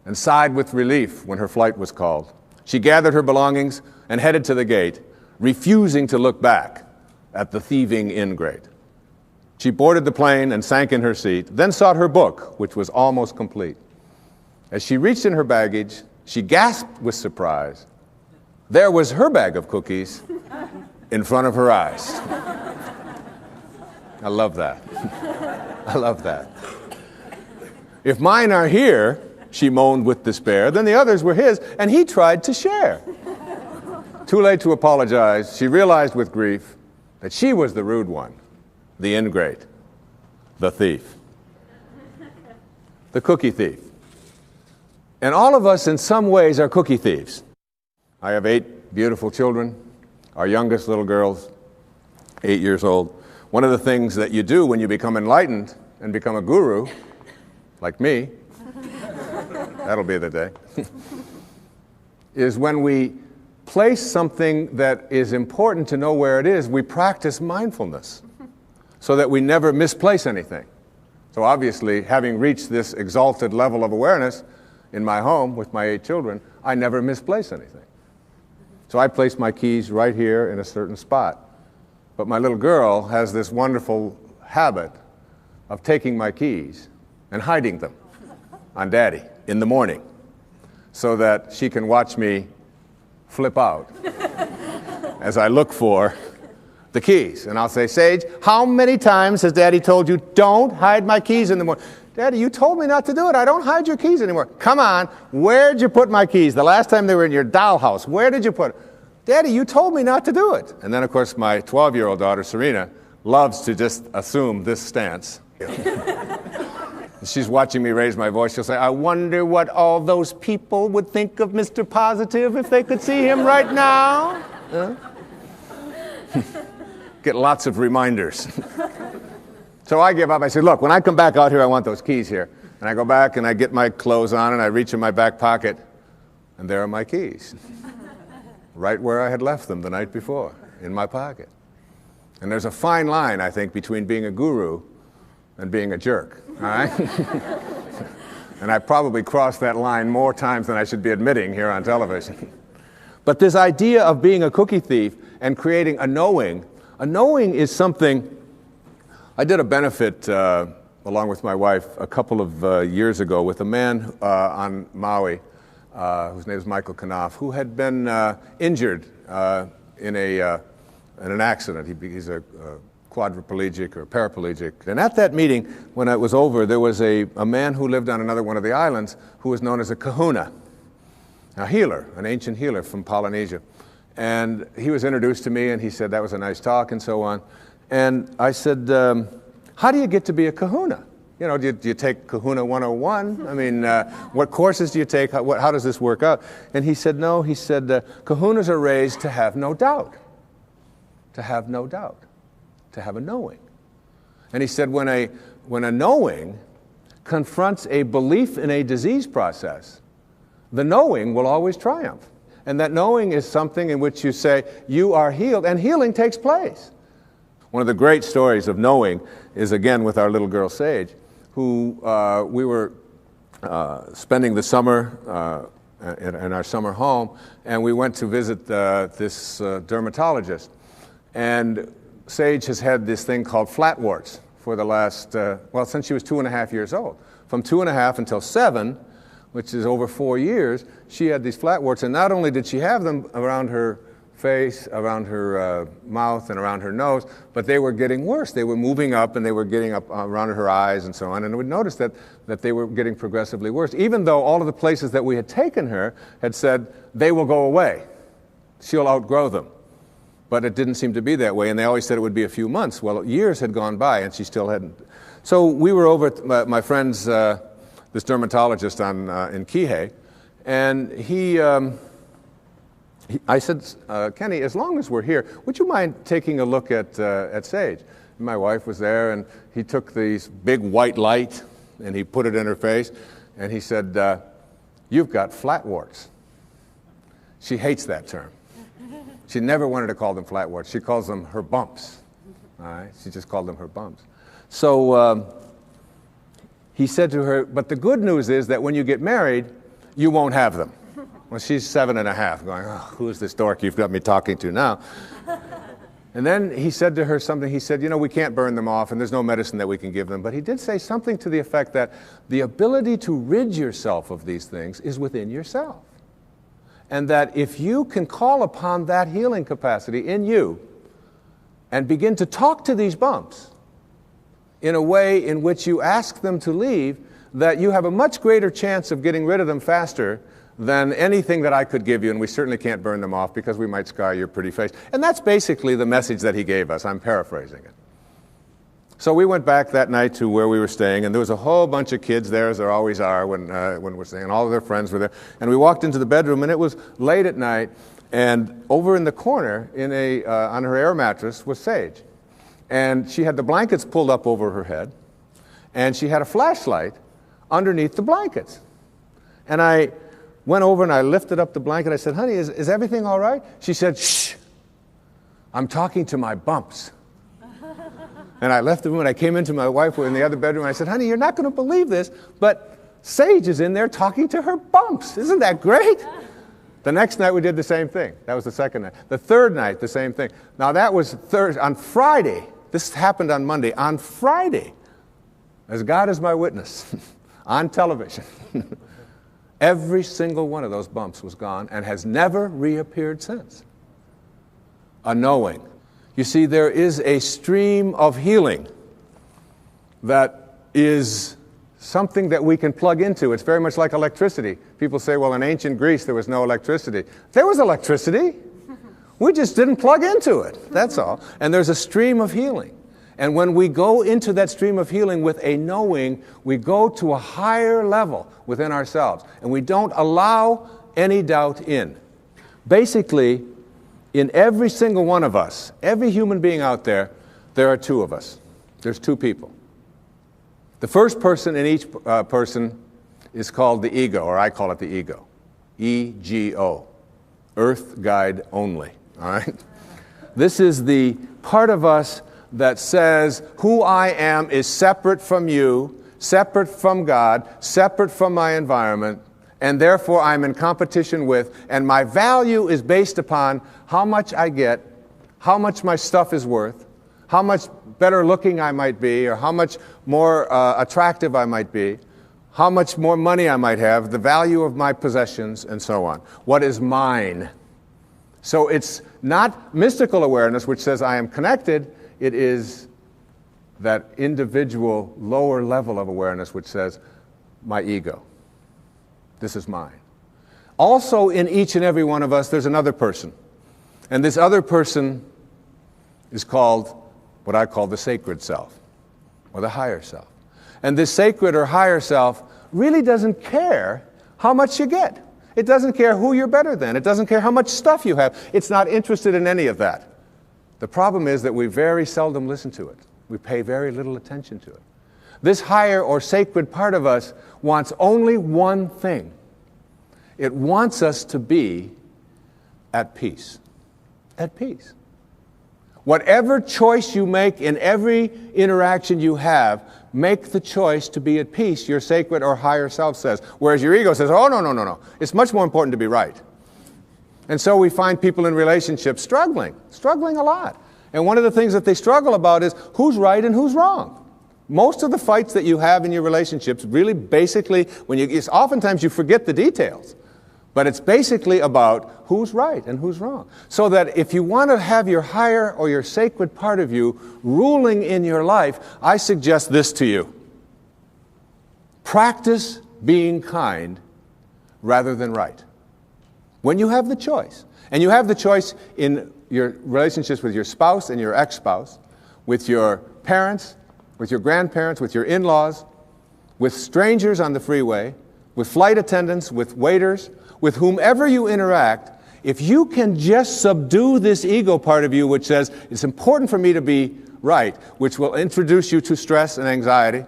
and sighed with relief when her flight was called. She gathered her belongings and headed to the gate, refusing to look back at the thieving ingrate. She boarded the plane and sank in her seat, then sought her book, which was almost complete. As she reached in her baggage, she gasped with surprise. There was her bag of cookies in front of her eyes. I love that. I love that. If mine are here, she moaned with despair, then the others were his, and he tried to share. Too late to apologize, she realized with grief that she was the rude one, the ingrate, the thief, the cookie thief. And all of us in some ways are cookie thieves. I have 8 beautiful children. Our youngest little girl's 8 years old. One of the things that you do when you become enlightened and become a guru, like me, That'll be the day. Is when we place something that is important to know where it is, we practice mindfulness so that we never misplace anything. So obviously, having reached this exalted level of awareness in my home with my 8 children, I never misplace anything. So I place my keys right here in a certain spot. But my little girl has this wonderful habit of taking my keys and hiding them on Daddy in the morning so that she can watch me flip out as I look for the keys. And I'll say, Sage, how many times has Daddy told you, don't hide my keys in the morning? Daddy, you told me not to do it. I don't hide your keys anymore. Come on, where'd you put my keys? The last time they were in your dollhouse, where did you put them? Daddy, you told me not to do it. And then, of course, my 12-year-old daughter, Serena, loves to just assume this stance. She's watching me raise my voice. She'll say, I wonder what all those people would think of Mr. Positive if they could see him right now. Huh? Get lots of reminders. So I give up. I say, look, when I come back out here, I want those keys here. And I go back and I get my clothes on and I reach in my back pocket, and there are my keys. Right where I had left them the night before, in my pocket. And there's a fine line, I think, between being a guru and being a jerk, all right? And I probably crossed that line more times than I should be admitting here on television. But this idea of being a cookie thief and creating a knowing is something. I did a benefit along with my wife a couple of years ago with a man on Maui whose name is Michael Knopf, who had been injured in an accident. He's a quadriplegic or paraplegic. And at that meeting, when it was over, there was a man who lived on another one of the islands who was known as a kahuna, a healer, an ancient healer from Polynesia. And he was introduced to me, and he said, that was a nice talk, and so on. And I said, how do you get to be a kahuna? You know, do you take Kahuna 101? I mean, what courses do you take? How does this work out? And he said, no. He said, kahunas are raised to have no doubt. To have no doubt. To have a knowing. And he said, when a knowing confronts a belief in a disease process, the knowing will always triumph. And that knowing is something in which you say, you are healed, and healing takes place. One of the great stories of knowing is, again, with our little girl, Sage, who we were spending the summer in our summer home, and we went to visit this dermatologist. And Sage has had this thing called flatwarts for the last, since she was 2.5 years old. From 2.5 until 7, which is over 4 years, she had these flatwarts, and not only did she have them around her face, around her mouth, and around her nose, but they were getting worse. They were moving up, and they were getting up around her eyes and so on, and we noticed that they were getting progressively worse, even though all of the places that we had taken her had said, they will go away. She'll outgrow them. But it didn't seem to be that way, and they always said it would be a few months. Well, years had gone by, and she still hadn't. So we were over at my friend's, this dermatologist in Kihei, and I said, Kenny, as long as we're here, would you mind taking a look at Sage? And my wife was there, and he took this big white light, and he put it in her face, and he said, you've got flatwarts. She hates that term. She never wanted to call them flatwarts. She calls them her bumps. All right? She just called them her bumps. So he said to her, but the good news is that when you get married, you won't have them. Well, she's 7.5, going, oh, who's this dork you've got me talking to now? And then he said to her something. He said, we can't burn them off, and there's no medicine that we can give them. But he did say something to the effect that the ability to rid yourself of these things is within yourself. And that if you can call upon that healing capacity in you and begin to talk to these bumps in a way in which you ask them to leave, that you have a much greater chance of getting rid of them faster than anything that I could give you, and we certainly can't burn them off because we might scar your pretty face. And that's basically the message that he gave us. I'm paraphrasing it. So we went back that night to where we were staying, and there was a whole bunch of kids there, as there always are when we're staying, and all of their friends were there. And we walked into the bedroom, and it was late at night, and over in the corner, on her air mattress, was Sage. And she had the blankets pulled up over her head, and she had a flashlight underneath the blankets. And I went over and I lifted up the blanket. I said, honey, is everything all right? She said, shh, I'm talking to my bumps. And I left the room and I came into my wife in the other bedroom. And I said, honey, you're not going to believe this, but Sage is in there talking to her bumps. Isn't that great? The next night we did the same thing. That was the second night. The third night, the same thing. Now that was on Friday. This happened on Monday. On Friday, as God is my witness, on television, every single one of those bumps was gone and has never reappeared since. A knowing. You see, there is a stream of healing that is something that we can plug into. It's very much like electricity. People say, well, in ancient Greece, there was no electricity. There was electricity. We just didn't plug into it. That's all. And there's a stream of healing. And when we go into that stream of healing with a knowing, we go to a higher level within ourselves. And we don't allow any doubt in. Basically, in every single one of us, every human being out there, there are two of us. There's two people. The first person in each person is called the ego, or I call it the ego. E-G-O. Earth guide only. All right? This is the part of us that says who I am is separate from you, separate from God, separate from my environment, and therefore I'm in competition with, and my value is based upon how much I get, how much my stuff is worth, how much better looking I might be, or how much more attractive I might be, how much more money I might have, the value of my possessions, and so on. What is mine? So it's not mystical awareness, which says I am connected. It is that individual lower level of awareness, which says my ego. This is mine. Also, in each and every one of us, there's another person. And this other person is called what I call the sacred self, or the higher self. And this sacred or higher self really doesn't care how much you get. It doesn't care who you're better than. It doesn't care how much stuff you have. It's not interested in any of that. The problem is that we very seldom listen to it. We pay very little attention to it. This higher or sacred part of us wants only one thing. It wants us to be at peace. At peace. Whatever choice you make in every interaction you have, make the choice to be at peace, your sacred or higher self says. Whereas your ego says, oh, no. It's much more important to be right. And so we find people in relationships struggling a lot. And one of the things that they struggle about is who's right and who's wrong. Most of the fights that you have in your relationships really basically, oftentimes you forget the details. But it's basically about who's right and who's wrong. So that if you want to have your higher or your sacred part of you ruling in your life, I suggest this to you. Practice being kind rather than right. When you have the choice. And you have the choice in your relationships with your spouse and your ex-spouse, with your parents, with your grandparents, with your in-laws, with strangers on the freeway, with flight attendants, with waiters, with whomever you interact. If you can just subdue this ego part of you which says, it's important for me to be right, which will introduce you to stress and anxiety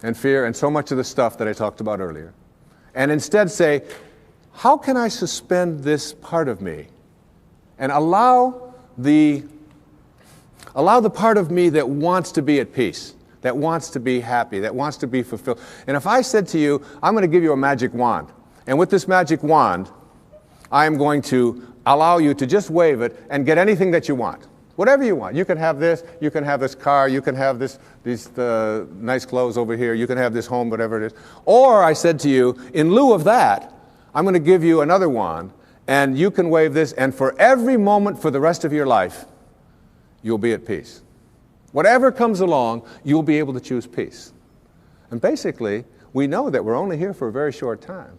and fear and so much of the stuff that I talked about earlier, and instead say, how can I suspend this part of me and allow the part of me that wants to be at peace, that wants to be happy, that wants to be fulfilled. And if I said to you, I'm going to give you a magic wand, and with this magic wand, I am going to allow you to just wave it and get anything that you want. Whatever you want. You can have this car, you can have these nice clothes over here, you can have this home, whatever it is. Or I said to you, in lieu of that, I'm going to give you another wand, and you can wave this, and for every moment for the rest of your life, you'll be at peace. Whatever comes along, you'll be able to choose peace. And basically, we know that we're only here for a very short time.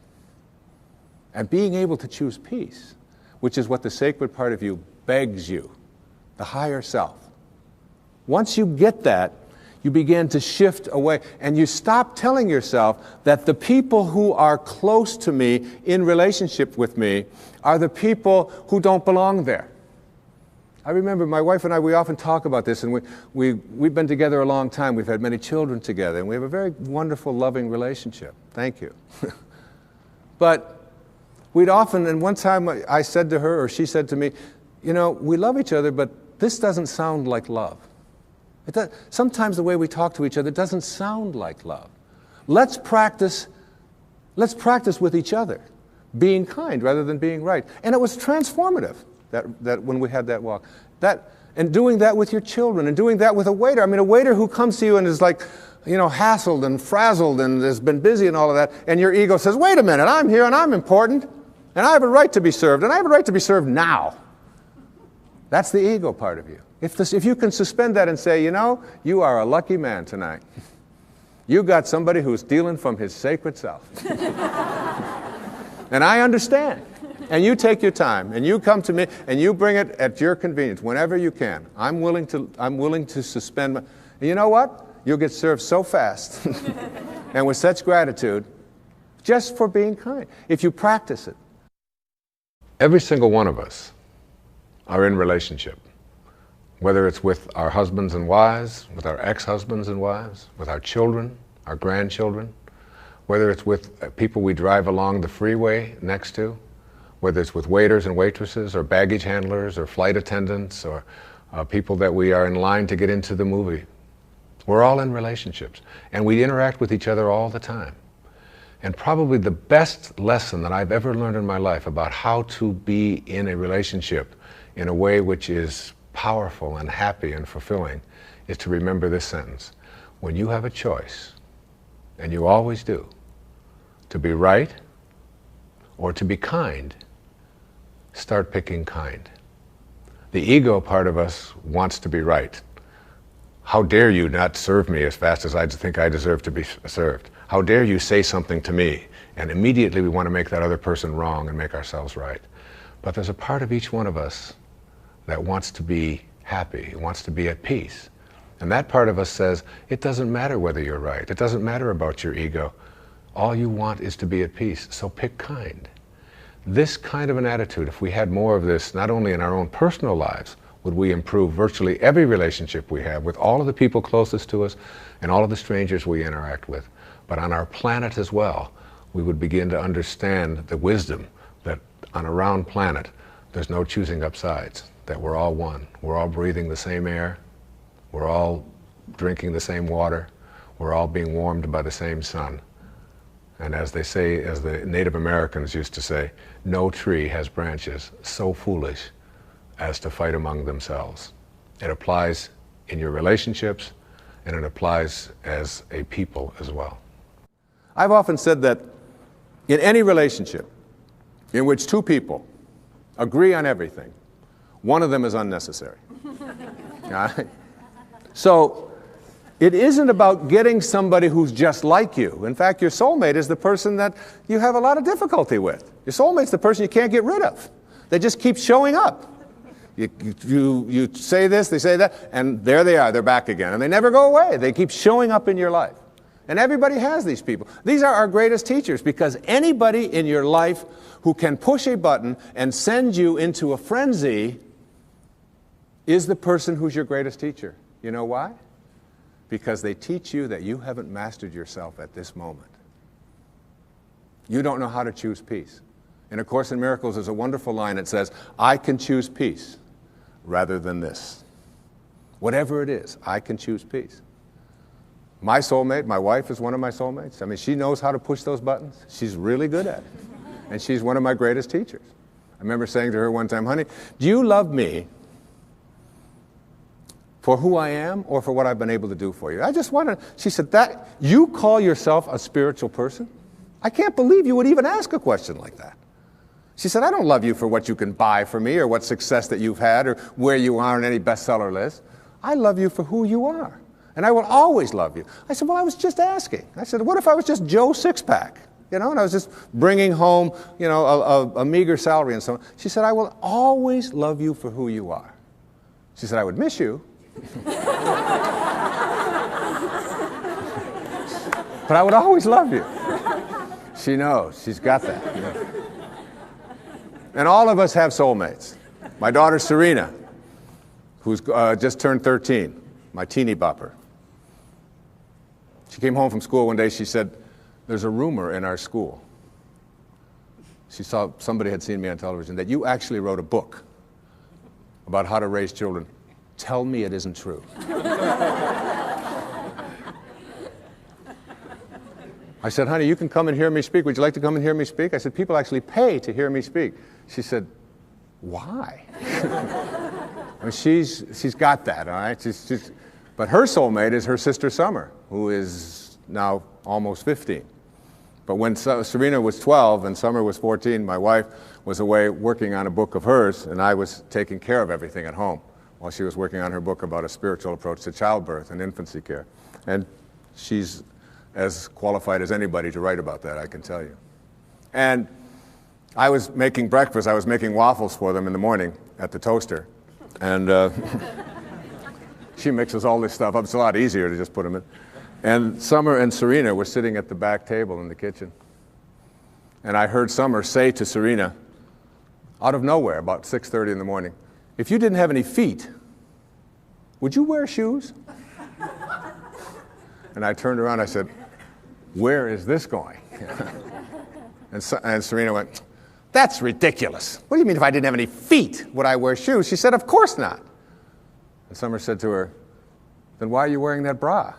And being able to choose peace, which is what the sacred part of you begs you, the higher self. Once you get that, you begin to shift away, and you stop telling yourself that the people who are close to me, in relationship with me, are the people who don't belong there. I remember my wife and I, we often talk about this, and we've been together a long time. We've had many children together, and we have a very wonderful, loving relationship. Thank you. But we'd often, and one time I said to her, or she said to me, you know, we love each other, but this doesn't sound like love. Sometimes the way we talk to each other doesn't sound like love. Let's practice with each other, being kind rather than being right. And it was transformative that when we had that walk. And doing that with your children, and doing that with a waiter. I mean, a waiter who comes to you and is like, you know, hassled and frazzled and has been busy and all of that, and your ego says, wait a minute, I'm here and I'm important, and I have a right to be served, and I have a right to be served now. That's the ego part of you. If you can suspend that and say, you know, you are a lucky man tonight. You got somebody who's dealing from his sacred self. And I understand. And you take your time, and you come to me, and you bring it at your convenience, whenever you can. I'm willing to suspend and you know what? You'll get served so fast, and with such gratitude, just for being kind, if you practice it. Every single one of us are in relationship, whether it's with our husbands and wives, with our ex-husbands and wives, with our children, our grandchildren, whether it's with people we drive along the freeway next to, whether it's with waiters and waitresses, or baggage handlers, or flight attendants, or people that we are in line to get into the movie. We're all in relationships, and we interact with each other all the time. And probably the best lesson that I've ever learned in my life about how to be in a relationship in a way which is powerful and happy and fulfilling is to remember this sentence. When you have a choice, and you always do, to be right or to be kind, start picking kind. The ego part of us wants to be right. How dare you not serve me as fast as I think I deserve to be served? How dare you say something to me? And immediately we want to make that other person wrong and make ourselves right. But there's a part of each one of us that wants to be happy, wants to be at peace. And that part of us says, it doesn't matter whether you're right. It doesn't matter about your ego. All you want is to be at peace, so pick kind. This kind of an attitude, if we had more of this, not only in our own personal lives, would we improve virtually every relationship we have with all of the people closest to us and all of the strangers we interact with. But on our planet as well, we would begin to understand the wisdom that on a round planet, there's no choosing up sides, that we're all one. We're all breathing the same air. We're all drinking the same water. We're all being warmed by the same sun. And as they say, as the Native Americans used to say, no tree has branches so foolish as to fight among themselves. It applies in your relationships, and it applies as a people as well. I've often said that in any relationship in which two people agree on everything, one of them is unnecessary. All right? So it isn't about getting somebody who's just like you. In fact, your soulmate is the person that you have a lot of difficulty with. Your soulmate's the person you can't get rid of. They just keep showing up. You say this, they say that, and there they are, they're back again. And they never go away. They keep showing up in your life. And everybody has these people. These are our greatest teachers, because anybody in your life who can push a button and send you into a frenzy is the person who's your greatest teacher. You know why? Because they teach you that you haven't mastered yourself at this moment. You don't know how to choose peace. In A Course in Miracles, there's a wonderful line that says, I can choose peace rather than this. Whatever it is, I can choose peace. My soulmate, my wife, is one of my soulmates. I mean, she knows how to push those buttons. She's really good at it. And she's one of my greatest teachers. I remember saying to her one time, honey, do you love me for who I am or for what I've been able to do for you? I just want to, she said, that you call yourself a spiritual person? I can't believe you would even ask a question like that. She said, I don't love you for what you can buy for me or what success that you've had or where you are on any bestseller list. I love you for who you are. And I will always love you. I said, well, I was just asking. I said, what if I was just Joe Sixpack? You know, and I was just bringing home, you know, a meager salary and so on. She said, I will always love you for who you are. She said, I would miss you. But I would always love you. She knows. She's got that. You know. And all of us have soulmates. My daughter Serena, who's just turned 13, my teeny bopper. She came home from school one day. She said, there's a rumor in our school she saw somebody had seen me on television, that you actually wrote a book about how to raise children. Tell me it isn't true. I said, honey, you can come and hear me speak. Would you like to come and hear me speak? I said, people actually pay to hear me speak. She said, why? I mean, she's got that, all right? But her soulmate is her sister Summer, who is now almost 15. But when Serena was 12 and Summer was 14, my wife was away working on a book of hers, and I was taking care of everything at home while she was working on her book about a spiritual approach to childbirth and infancy care. And she's as qualified as anybody to write about that, I can tell you. And I was making breakfast. I was making waffles for them in the morning at the toaster. And she mixes all this stuff up. It's a lot easier to just put them in. And Summer and Serena were sitting at the back table in the kitchen. And I heard Summer say to Serena, out of nowhere, about 6:30 in the morning, if you didn't have any feet, would you wear shoes? And I turned around, I said, where is this going? And Serena went, that's ridiculous. What do you mean if I didn't have any feet, would I wear shoes? She said, of course not. And Summer said to her, then why are you wearing that bra?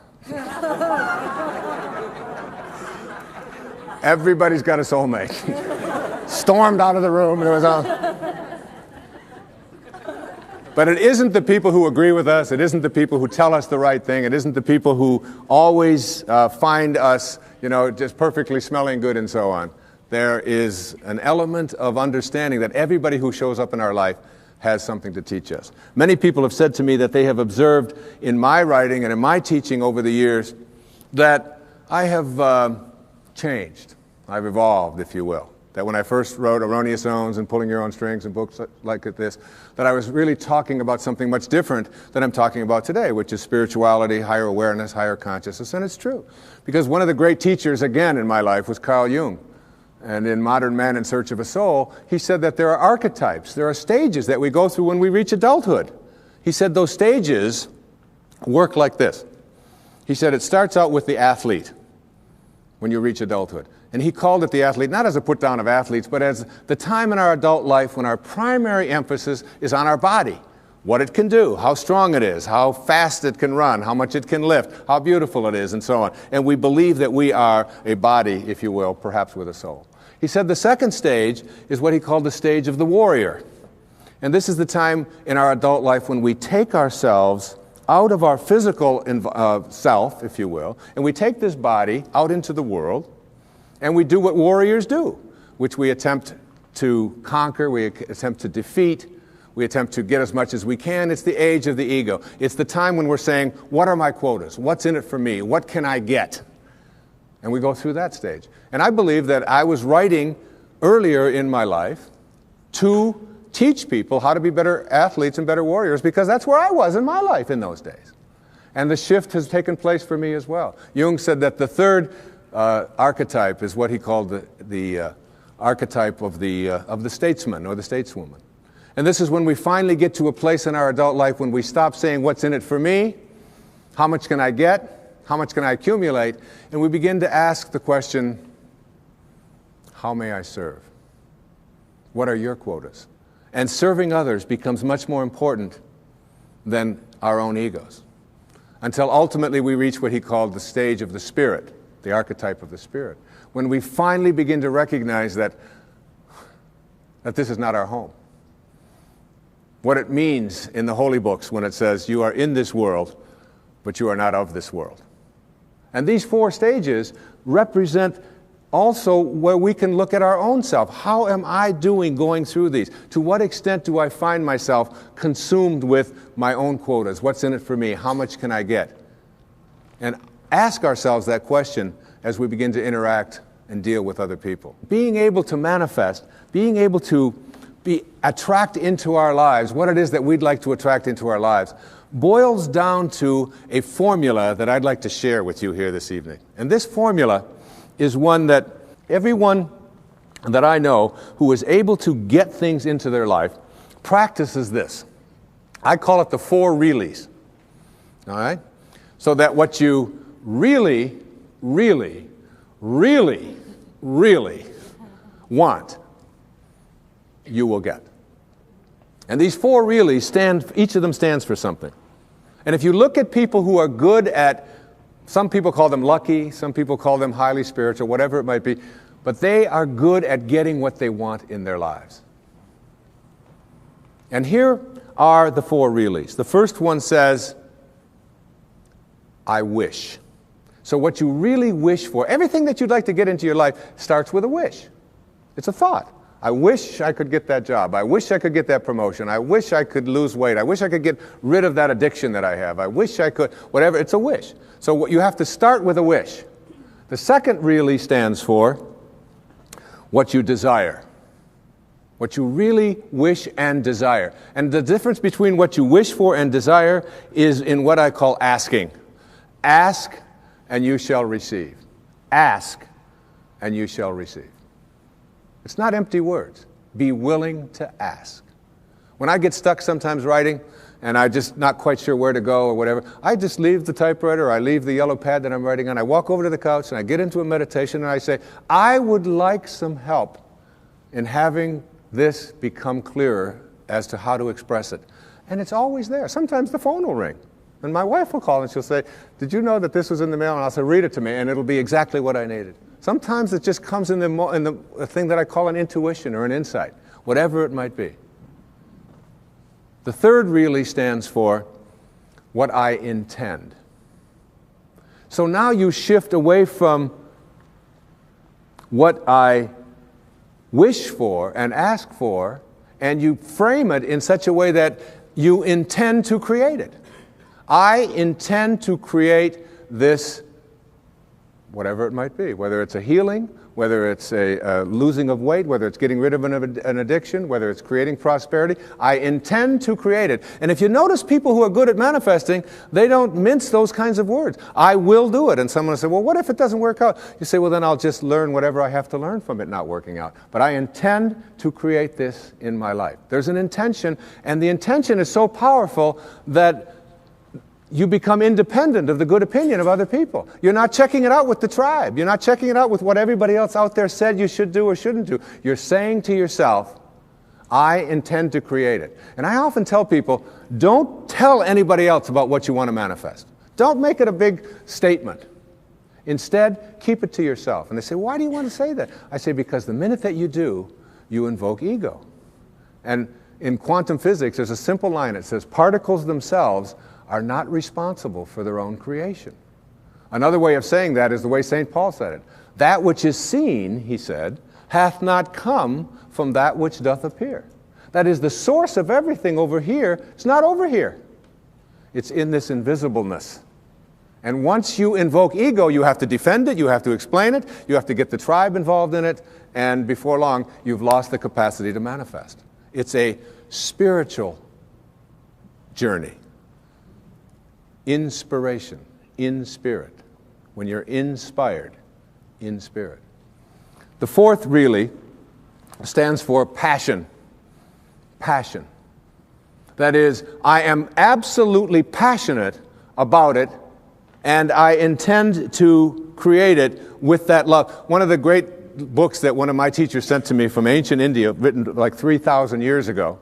Everybody's got a soulmate. Stormed out of the room, and it was all... But it isn't the people who agree with us, it isn't the people who tell us the right thing, it isn't the people who always find us, just perfectly smelling good and so on. There is an element of understanding that everybody who shows up in our life has something to teach us. Many people have said to me that they have observed in my writing and in my teaching over the years that I have changed. I've evolved, if you will. That when I first wrote Erroneous Zones and Pulling Your Own Strings and books like this, that I was really talking about something much different than I'm talking about today, which is spirituality, higher awareness, higher consciousness, and it's true. Because one of the great teachers, again, in my life was Carl Jung. And in Modern Man in Search of a Soul, he said that there are archetypes, there are stages that we go through when we reach adulthood. He said those stages work like this. He said it starts out with the athlete when you reach adulthood. And he called it the athlete, not as a put-down of athletes, but as the time in our adult life when our primary emphasis is on our body. What it can do, how strong it is, how fast it can run, how much it can lift, how beautiful it is, and so on. And we believe that we are a body, if you will, perhaps with a soul. He said the second stage is what he called the stage of the warrior. And this is the time in our adult life when we take ourselves out of our physical self, if you will, and we take this body out into the world, and we do what warriors do, which we attempt to conquer, we attempt to defeat, we attempt to get as much as we can. It's the age of the ego. It's the time when we're saying, what are my quotas? What's in it for me? What can I get? And we go through that stage. And I believe that I was writing earlier in my life to teach people how to be better athletes and better warriors, because that's where I was in my life in those days. And the shift has taken place for me as well. Jung said that the third archetype is what he called the archetype of the statesman or the stateswoman. And this is when we finally get to a place in our adult life when we stop saying, what's in it for me? How much can I get? How much can I accumulate? And we begin to ask the question, how may I serve? What are your quotas? And serving others becomes much more important than our own egos, until ultimately we reach what he called the stage of the spirit, the archetype of the spirit, when we finally begin to recognize that this is not our home. What it means in the holy books when it says, you are in this world, but you are not of this world. And these four stages represent also where we can look at our own self. How am I doing going through these? To what extent do I find myself consumed with my own quotas? What's in it for me? How much can I get? And ask ourselves that question as we begin to interact and deal with other people. Being able to manifest, being able to attract into our lives what it is that we'd like to attract into our lives boils down to a formula that I'd like to share with you here this evening. And this formula is one that everyone that I know who is able to get things into their life practices this. I call it the 4 reallys. All right? So that what you really, really, really, really want you will get. And these four really each of them stands for something. And if you look at people who are good at, some people call them lucky, some people call them highly spiritual, whatever it might be, but they are good at getting what they want in their lives. And here are the four reallys. The first one says, I wish. So what you really wish for, everything that you'd like to get into your life starts with a wish. It's a thought. I wish I could get that job. I wish I could get that promotion. I wish I could lose weight. I wish I could get rid of that addiction that I have. I wish I could, whatever. It's a wish. So what you have to start with a wish. The second really stands for what you desire. What you really wish and desire. And the difference between what you wish for and desire is in what I call asking. Ask and you shall receive. Ask and you shall receive. It's not empty words. Be willing to ask. When I get stuck sometimes writing and I'm just not quite sure where to go or whatever, I just leave the typewriter or I leave the yellow pad that I'm writing on. I walk over to the couch and I get into a meditation and I say, I would like some help in having this become clearer as to how to express it. And it's always there. Sometimes the phone will ring. And my wife will call and she'll say, did you know that this was in the mail? And I'll say, read it to me, and it'll be exactly what I needed. Sometimes it just comes in the thing that I call an intuition or an insight, whatever it might be. The third really stands for what I intend. So now you shift away from what I wish for and ask for, and you frame it in such a way that you intend to create it. I intend to create this, whatever it might be, whether it's a healing, whether it's a losing of weight, whether it's getting rid of an addiction, whether it's creating prosperity. I intend to create it. And if you notice people who are good at manifesting, they don't mince those kinds of words. I will do it. And someone will say, well, what if it doesn't work out? You say, well, then I'll just learn whatever I have to learn from it not working out. But I intend to create this in my life. There's an intention, and the intention is so powerful that you become independent of the good opinion of other people. You're not checking it out with the tribe. You're not checking it out with what everybody else out there said you should do or shouldn't do. You're saying to yourself, I intend to create it. And I often tell people, don't tell anybody else about what you want to manifest. Don't make it a big statement. Instead, keep it to yourself. And they say, why do you want to say that? I say, because the minute that you do, you invoke ego. And in quantum physics, there's a simple line. It says, particles themselves are not responsible for their own creation. Another way of saying that is the way St. Paul said it. That which is seen, he said, hath not come from that which doth appear. That is, the source of everything over here is not over here. It's in this invisibleness. And once you invoke ego, you have to defend it, you have to explain it, you have to get the tribe involved in it, and before long, you've lost the capacity to manifest. It's a spiritual journey. Inspiration, in spirit. When you're inspired, in spirit. The fourth really stands for passion. Passion. That is, I am absolutely passionate about it, and I intend to create it with that love. One of the great books that one of my teachers sent to me from ancient India, written like 3,000 years ago,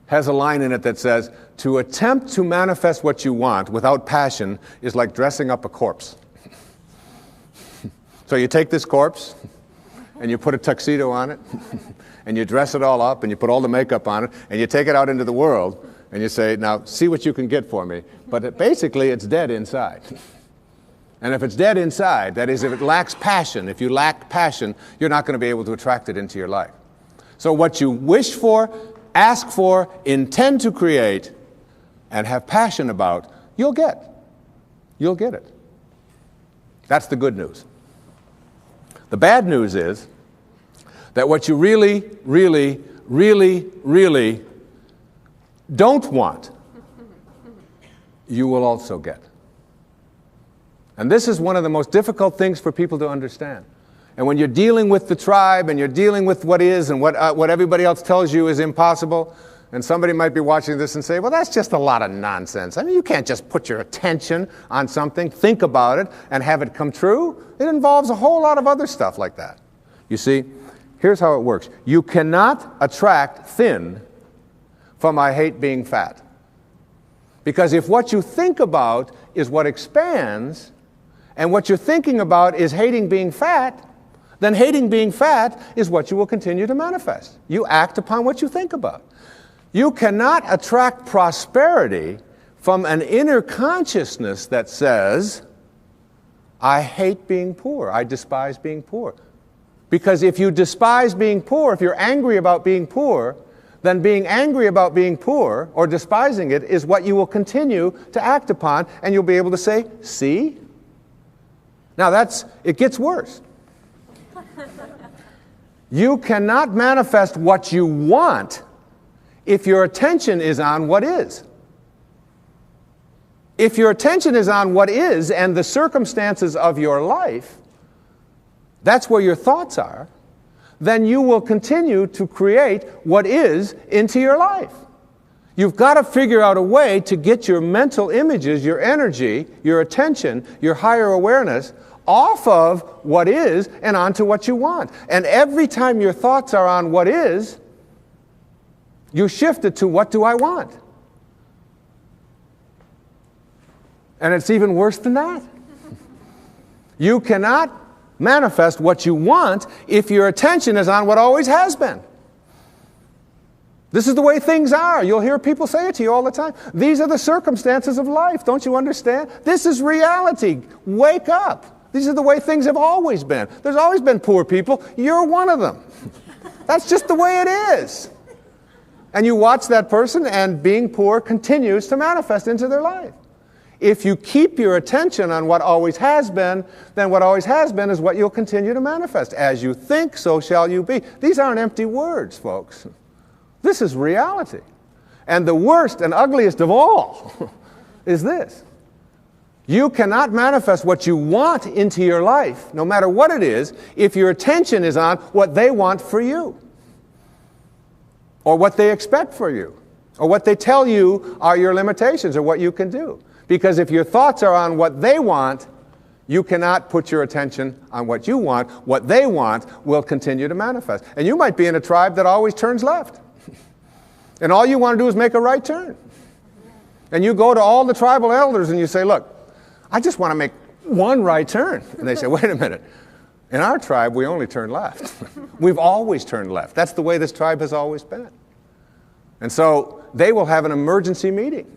has a line in it that says, to attempt to manifest what you want without passion is like dressing up a corpse. So you take this corpse, and you put a tuxedo on it, and you dress it all up, and you put all the makeup on it, and you take it out into the world, and you say, now, see what you can get for me. But basically, it's dead inside. And if it's dead inside, that is, if it lacks passion, if you lack passion, you're not going to be able to attract it into your life. So what you wish for, ask for, intend to create, and have passion about, you'll get. You'll get it. That's the good news. The bad news is that what you really, really, really, really don't want, you will also get. And this is one of the most difficult things for people to understand. And when you're dealing with the tribe and you're dealing with what is and what everybody else tells you is impossible, and somebody might be watching this and say, well, that's just a lot of nonsense. I mean, you can't just put your attention on something, think about it, and have it come true. It involves a whole lot of other stuff like that. You see, Here's how it works. You cannot attract thin from I hate being fat. Because if what you think about is what expands, and what you're thinking about is hating being fat, then hating being fat is what you will continue to manifest. You act upon what you think about. You cannot attract prosperity from an inner consciousness that says, I hate being poor, I despise being poor. Because if you despise being poor, if you're angry about being poor, then being angry about being poor or despising it is what you will continue to act upon, and you'll be able to say, see? Now it gets worse. You cannot manifest what you want if your attention is on what is. If your attention is on what is and the circumstances of your life, that's where your thoughts are, then you will continue to create what is into your life. You've got to figure out a way to get your mental images, your energy, your attention, your higher awareness off of what is and onto what you want. And every time your thoughts are on what is, you shift it to what do I want? And it's even worse than that. You cannot manifest what you want if your attention is on what always has been. This is the way things are. You'll hear people say it to you all the time. These are the circumstances of life. Don't you understand? This is reality. Wake up. These are the way things have always been. There's always been poor people. You're one of them. That's just the way it is. And you watch that person, and being poor continues to manifest into their life. If you keep your attention on what always has been, then what always has been is what you'll continue to manifest. As you think, so shall you be. These aren't empty words, folks. This is reality. And the worst and ugliest of all is this. You cannot manifest what you want into your life, no matter what it is, if your attention is on what they want for you, or what they expect for you, or what they tell you are your limitations or what you can do. Because if your thoughts are on what they want, you cannot put your attention on what you want. What they want will continue to manifest. And you might be in a tribe that always turns left. And all you want to do is make a right turn. And you go to all the tribal elders and you say, look, I just want to make one right turn. And they say, wait a minute. In our tribe, we only turn left. We've always turned left. That's the way this tribe has always been. And so they will have an emergency meeting.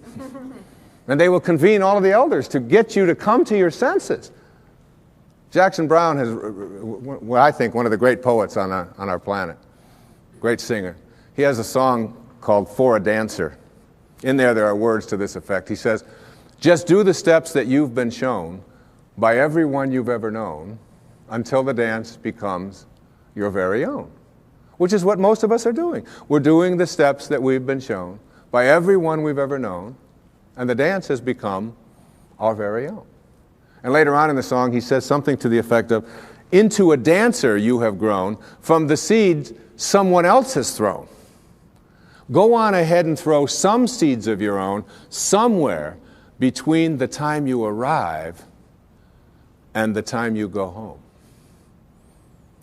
And they will convene all of the elders to get you to come to your senses. Jackson Browne is, what I think, one of the great poets on our planet. Great singer. He has a song called For a Dancer. In there are words to this effect. He says, just do the steps that you've been shown by everyone you've ever known until the dance becomes your very own. Which is what most of us are doing. We're doing the steps that we've been shown by everyone we've ever known, and the dance has become our very own. And later on in the song, he says something to the effect of, into a dancer you have grown from the seeds someone else has thrown. Go on ahead and throw some seeds of your own somewhere between the time you arrive and the time you go home.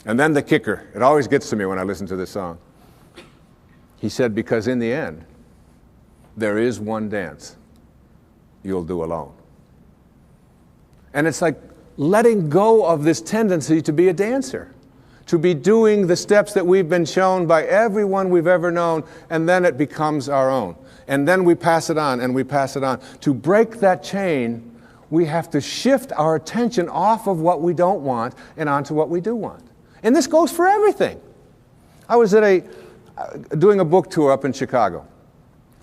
And then the kicker, it always gets to me when I listen to this song. He said, because in the end, there is one dance you'll do alone. And it's like letting go of this tendency to be a dancer, to be doing the steps that we've been shown by everyone we've ever known, and then it becomes our own. And then we pass it on, and we pass it on. To break that chain, we have to shift our attention off of what we don't want and onto what we do want. And this goes for everything. I was at doing a book tour up in Chicago.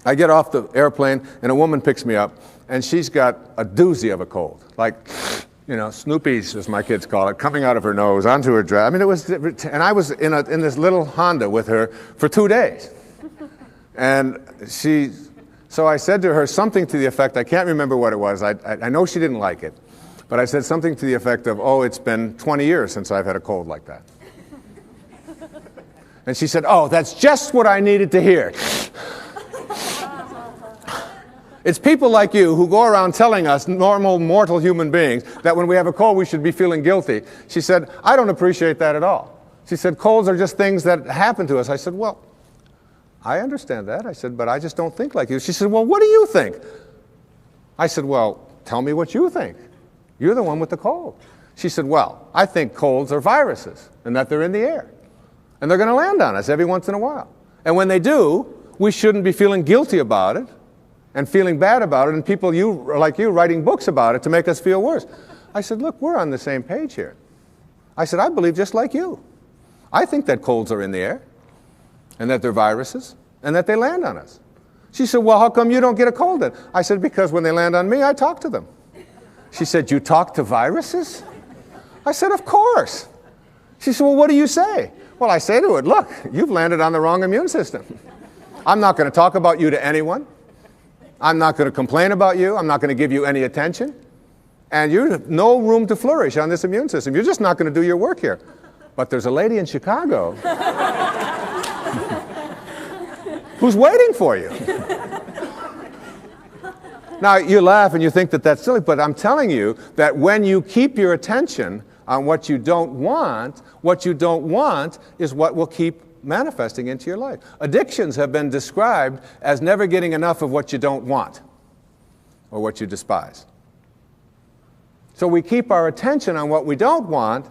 I get off the airplane, and a woman picks me up, and she's got a doozy of a cold. Like, you know, Snoopy's, as my kids call it, coming out of her nose, onto her dress. I mean, and I was in this little Honda with her for 2 days. And so I said to her something to the effect, I can't remember what it was. I know she didn't like it. But I said something to the effect of, oh, it's been 20 years since I've had a cold like that. And she said, oh, that's just what I needed to hear. It's people like you who go around telling us, normal, mortal human beings, that when we have a cold, we should be feeling guilty. She said, I don't appreciate that at all. She said, colds are just things that happen to us. I said, well, I understand that. I said, but I just don't think like you. She said, well, what do you think? I said, well, tell me what you think. You're the one with the cold. She said, well, I think colds are viruses and that they're in the air. And they're going to land on us every once in a while. And when they do, we shouldn't be feeling guilty about it and feeling bad about it, and people like you writing books about it to make us feel worse. I said, look, we're on the same page here. I said, I believe just like you. I think that colds are in the air and that they're viruses and that they land on us. She said, well, how come you don't get a cold then? I said, because when they land on me, I talk to them. She said, you talk to viruses? I said, of course. She said, well, what do you say? Well, I say to it, look, you've landed on the wrong immune system. I'm not going to talk about you to anyone. I'm not going to complain about you. I'm not going to give you any attention. And you have no room to flourish on this immune system. You're just not going to do your work here. But there's a lady in Chicago who's waiting for you. Now, you laugh and you think that that's silly, but I'm telling you that when you keep your attention on what you don't want is what will keep manifesting into your life. Addictions have been described as never getting enough of what you don't want or what you despise. So we keep our attention on what we don't want,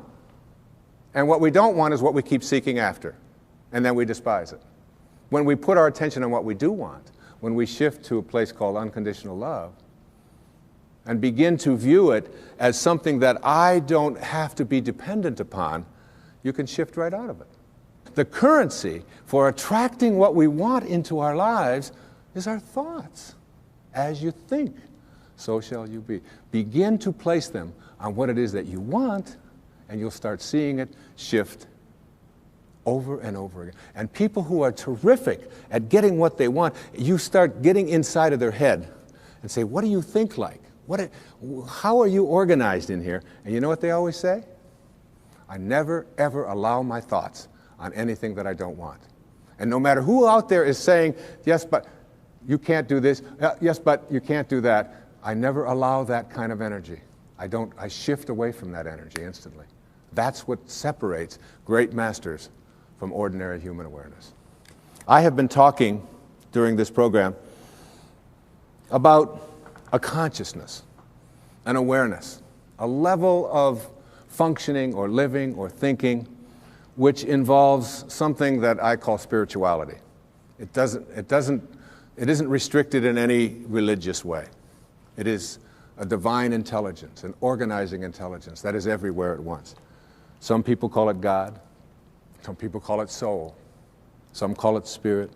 and what we don't want is what we keep seeking after, and then we despise it. When we put our attention on what we do want, when we shift to a place called unconditional love, and begin to view it as something that I don't have to be dependent upon, you can shift right out of it. The currency for attracting what we want into our lives is our thoughts. As you think, so shall you be. Begin to place them on what it is that you want, and you'll start seeing it shift over and over again. And people who are terrific at getting what they want, you start getting inside of their head and say, what do you think like? How are you organized in here? And you know what they always say? I never, ever allow my thoughts on anything that I don't want. And no matter who out there is saying, yes, but you can't do this, yes, but you can't do that, I never allow that kind of energy. I shift away from that energy instantly. That's what separates great masters from ordinary human awareness. I have been talking during this program about a consciousness, an awareness, a level of functioning or living or thinking which involves something that I call spirituality. It isn't restricted in any religious way. It is a divine intelligence, an organizing intelligence that is everywhere at once. Some people call it God. Some people call it soul. Some call it spirit.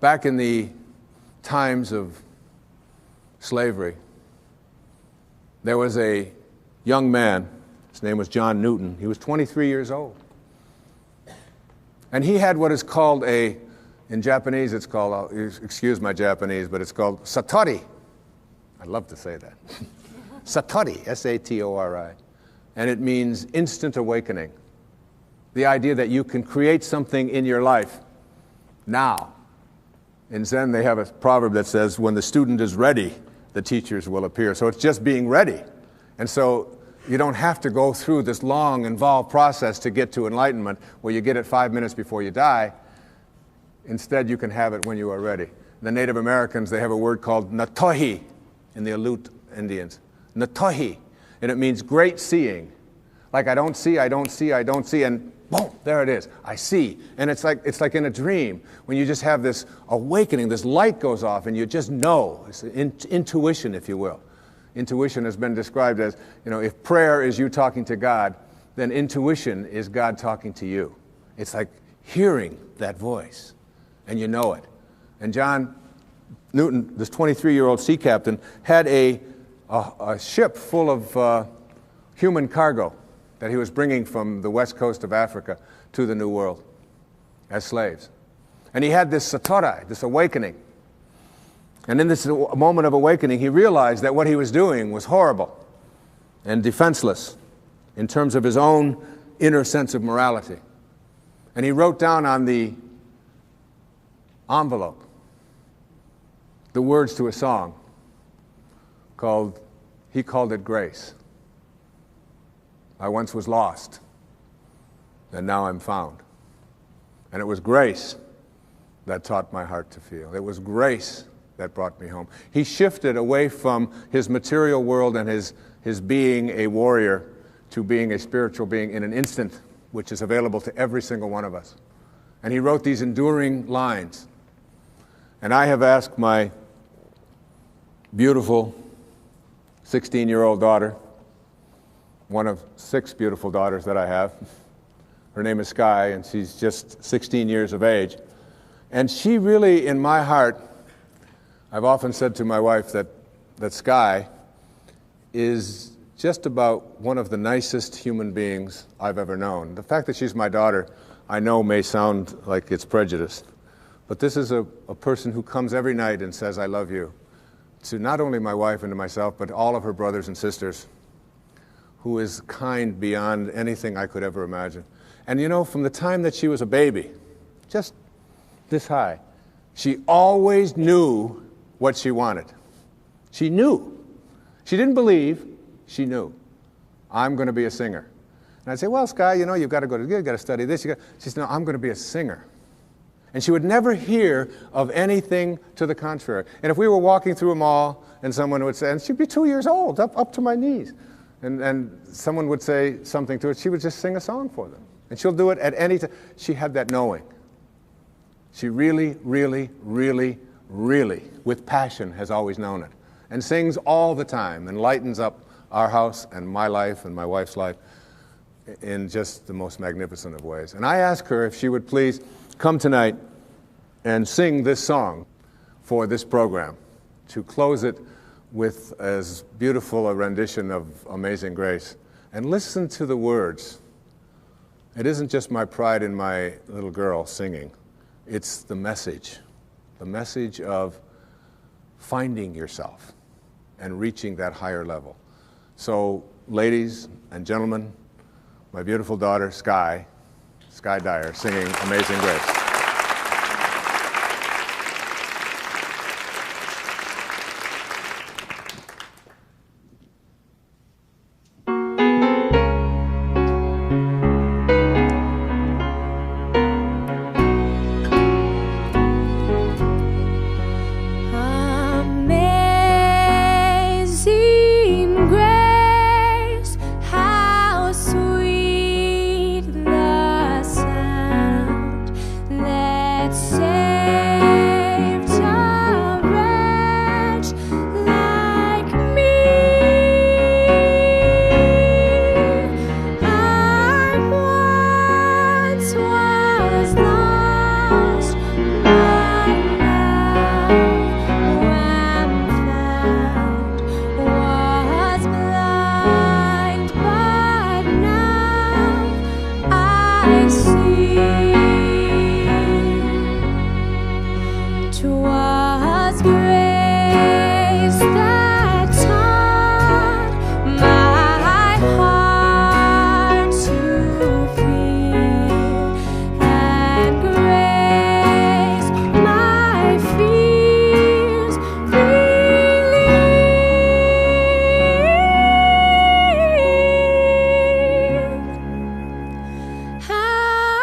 Back in the times of slavery, there was a young man. His name was John Newton. He was 23 years old. And he had what is called in Japanese, it's called, excuse my Japanese, but it's called satori. I'd love to say that. Satori, S-A-T-O-R-I. And it means instant awakening. The idea that you can create something in your life now. In Zen, they have a proverb that says, when the student is ready, the teachers will appear. So it's just being ready. And so you don't have to go through this long, involved process to get to enlightenment where you get it 5 minutes before you die. Instead, you can have it when you are ready. The Native Americans, they have a word called natohi in the Aleut Indians. Natohi. And it means great seeing. Like I don't see, and boom, there it is. I see. And it's like in a dream when you just have this awakening, this light goes off and you just know. It's intuition, if you will. Intuition has been described as, if prayer is you talking to God, then intuition is God talking to you. It's like hearing that voice, and you know it. And John Newton, this 23-year-old sea captain, had a ship full of human cargo that he was bringing from the west coast of Africa to the New World as slaves. And he had this satori, this awakening. And in this moment of awakening, he realized that what he was doing was horrible and defenseless in terms of his own inner sense of morality. And he wrote down on the envelope the words to a song he called it Grace. I once was lost, and now I'm found. And it was grace that taught my heart to feel. It was grace that brought me home. He shifted away from his material world and his being a warrior to being a spiritual being in an instant, which is available to every single one of us. And he wrote these enduring lines. And I have asked my beautiful 16-year-old daughter, one of 6 beautiful daughters that I have. Her name is Sky, and she's just 16 years of age. And she really, in my heart, I've often said to my wife that Sky is just about one of the nicest human beings I've ever known. The fact that she's my daughter, I know may sound like it's prejudiced, but this is a person who comes every night and says, I love you, to not only my wife and to myself, but all of her brothers and sisters, who is kind beyond anything I could ever imagine. And you know, from the time that she was a baby, just this high, she always knew what she wanted. She knew. She didn't believe, she knew. I'm going to be a singer. And I'd say, well, Sky, you know, you've got to study this. She said, no, I'm going to be a singer. And she would never hear of anything to the contrary. And if we were walking through a mall and someone would say, and she'd be 2 years old, up to my knees, and someone would say something to her, she would just sing a song for them. And she'll do it at any time. She had that knowing. She really, really, really, really, with passion, has always known it. And sings all the time and lightens up our house and my life and my wife's life in just the most magnificent of ways. And I asked her if she would please come tonight and sing this song for this program, to close it with as beautiful a rendition of Amazing Grace. And listen to the words. It isn't just my pride in my little girl singing. It's the message of finding yourself and reaching that higher level. So, ladies and gentlemen, my beautiful daughter, Sky Dyer, singing Amazing Grace. Amazing grace, how sweet the sound that saved a wretch like me. I once was lost, but now am found. Was blind, but now I see. 'Twas grace that taught my heart to feel, and grace my fears relieved. How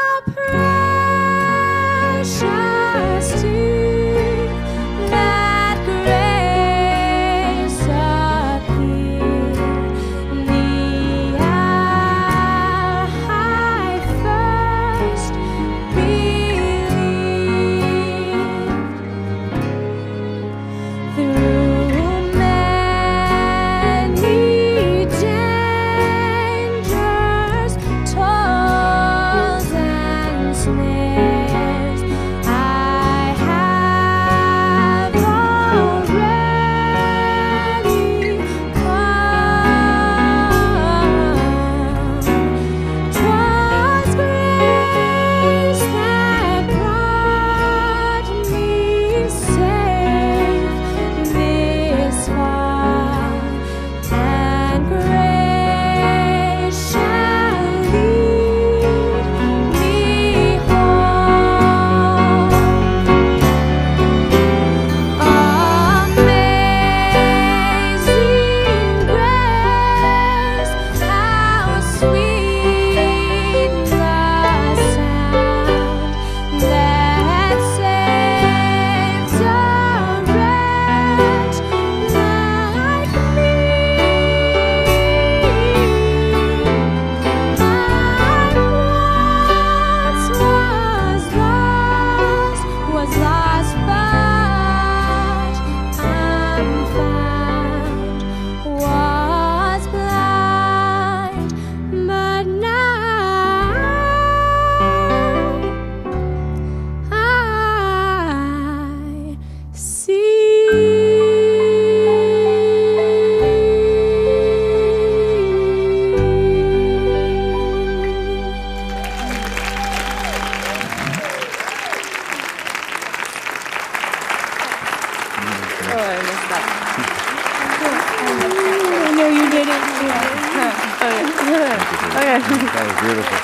That was beautiful.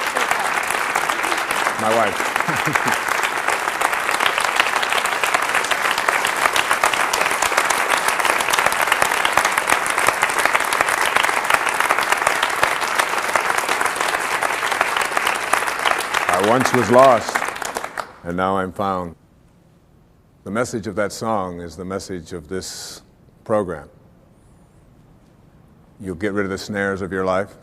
My wife. I once was lost, and now I'm found. The message of that song is the message of this program. You'll get rid of the snares of your life.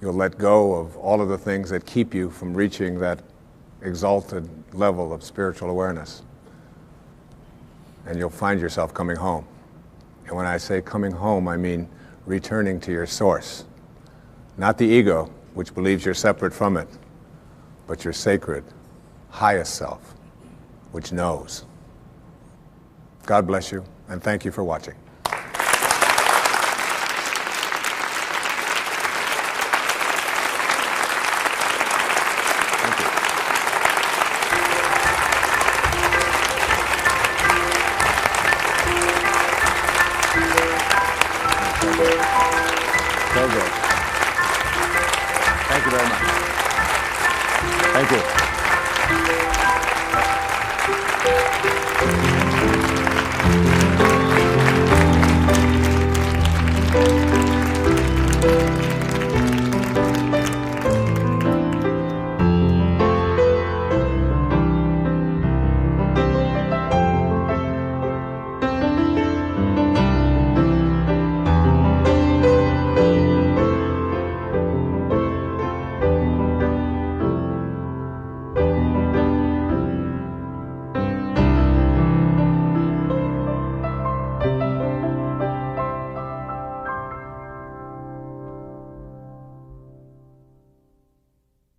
You'll let go of all of the things that keep you from reaching that exalted level of spiritual awareness. And you'll find yourself coming home. And when I say coming home, I mean returning to your source. Not the ego, which believes you're separate from it, but your sacred, highest self, which knows. God bless you, and thank you for watching. So good. Thank you very much. Thank you.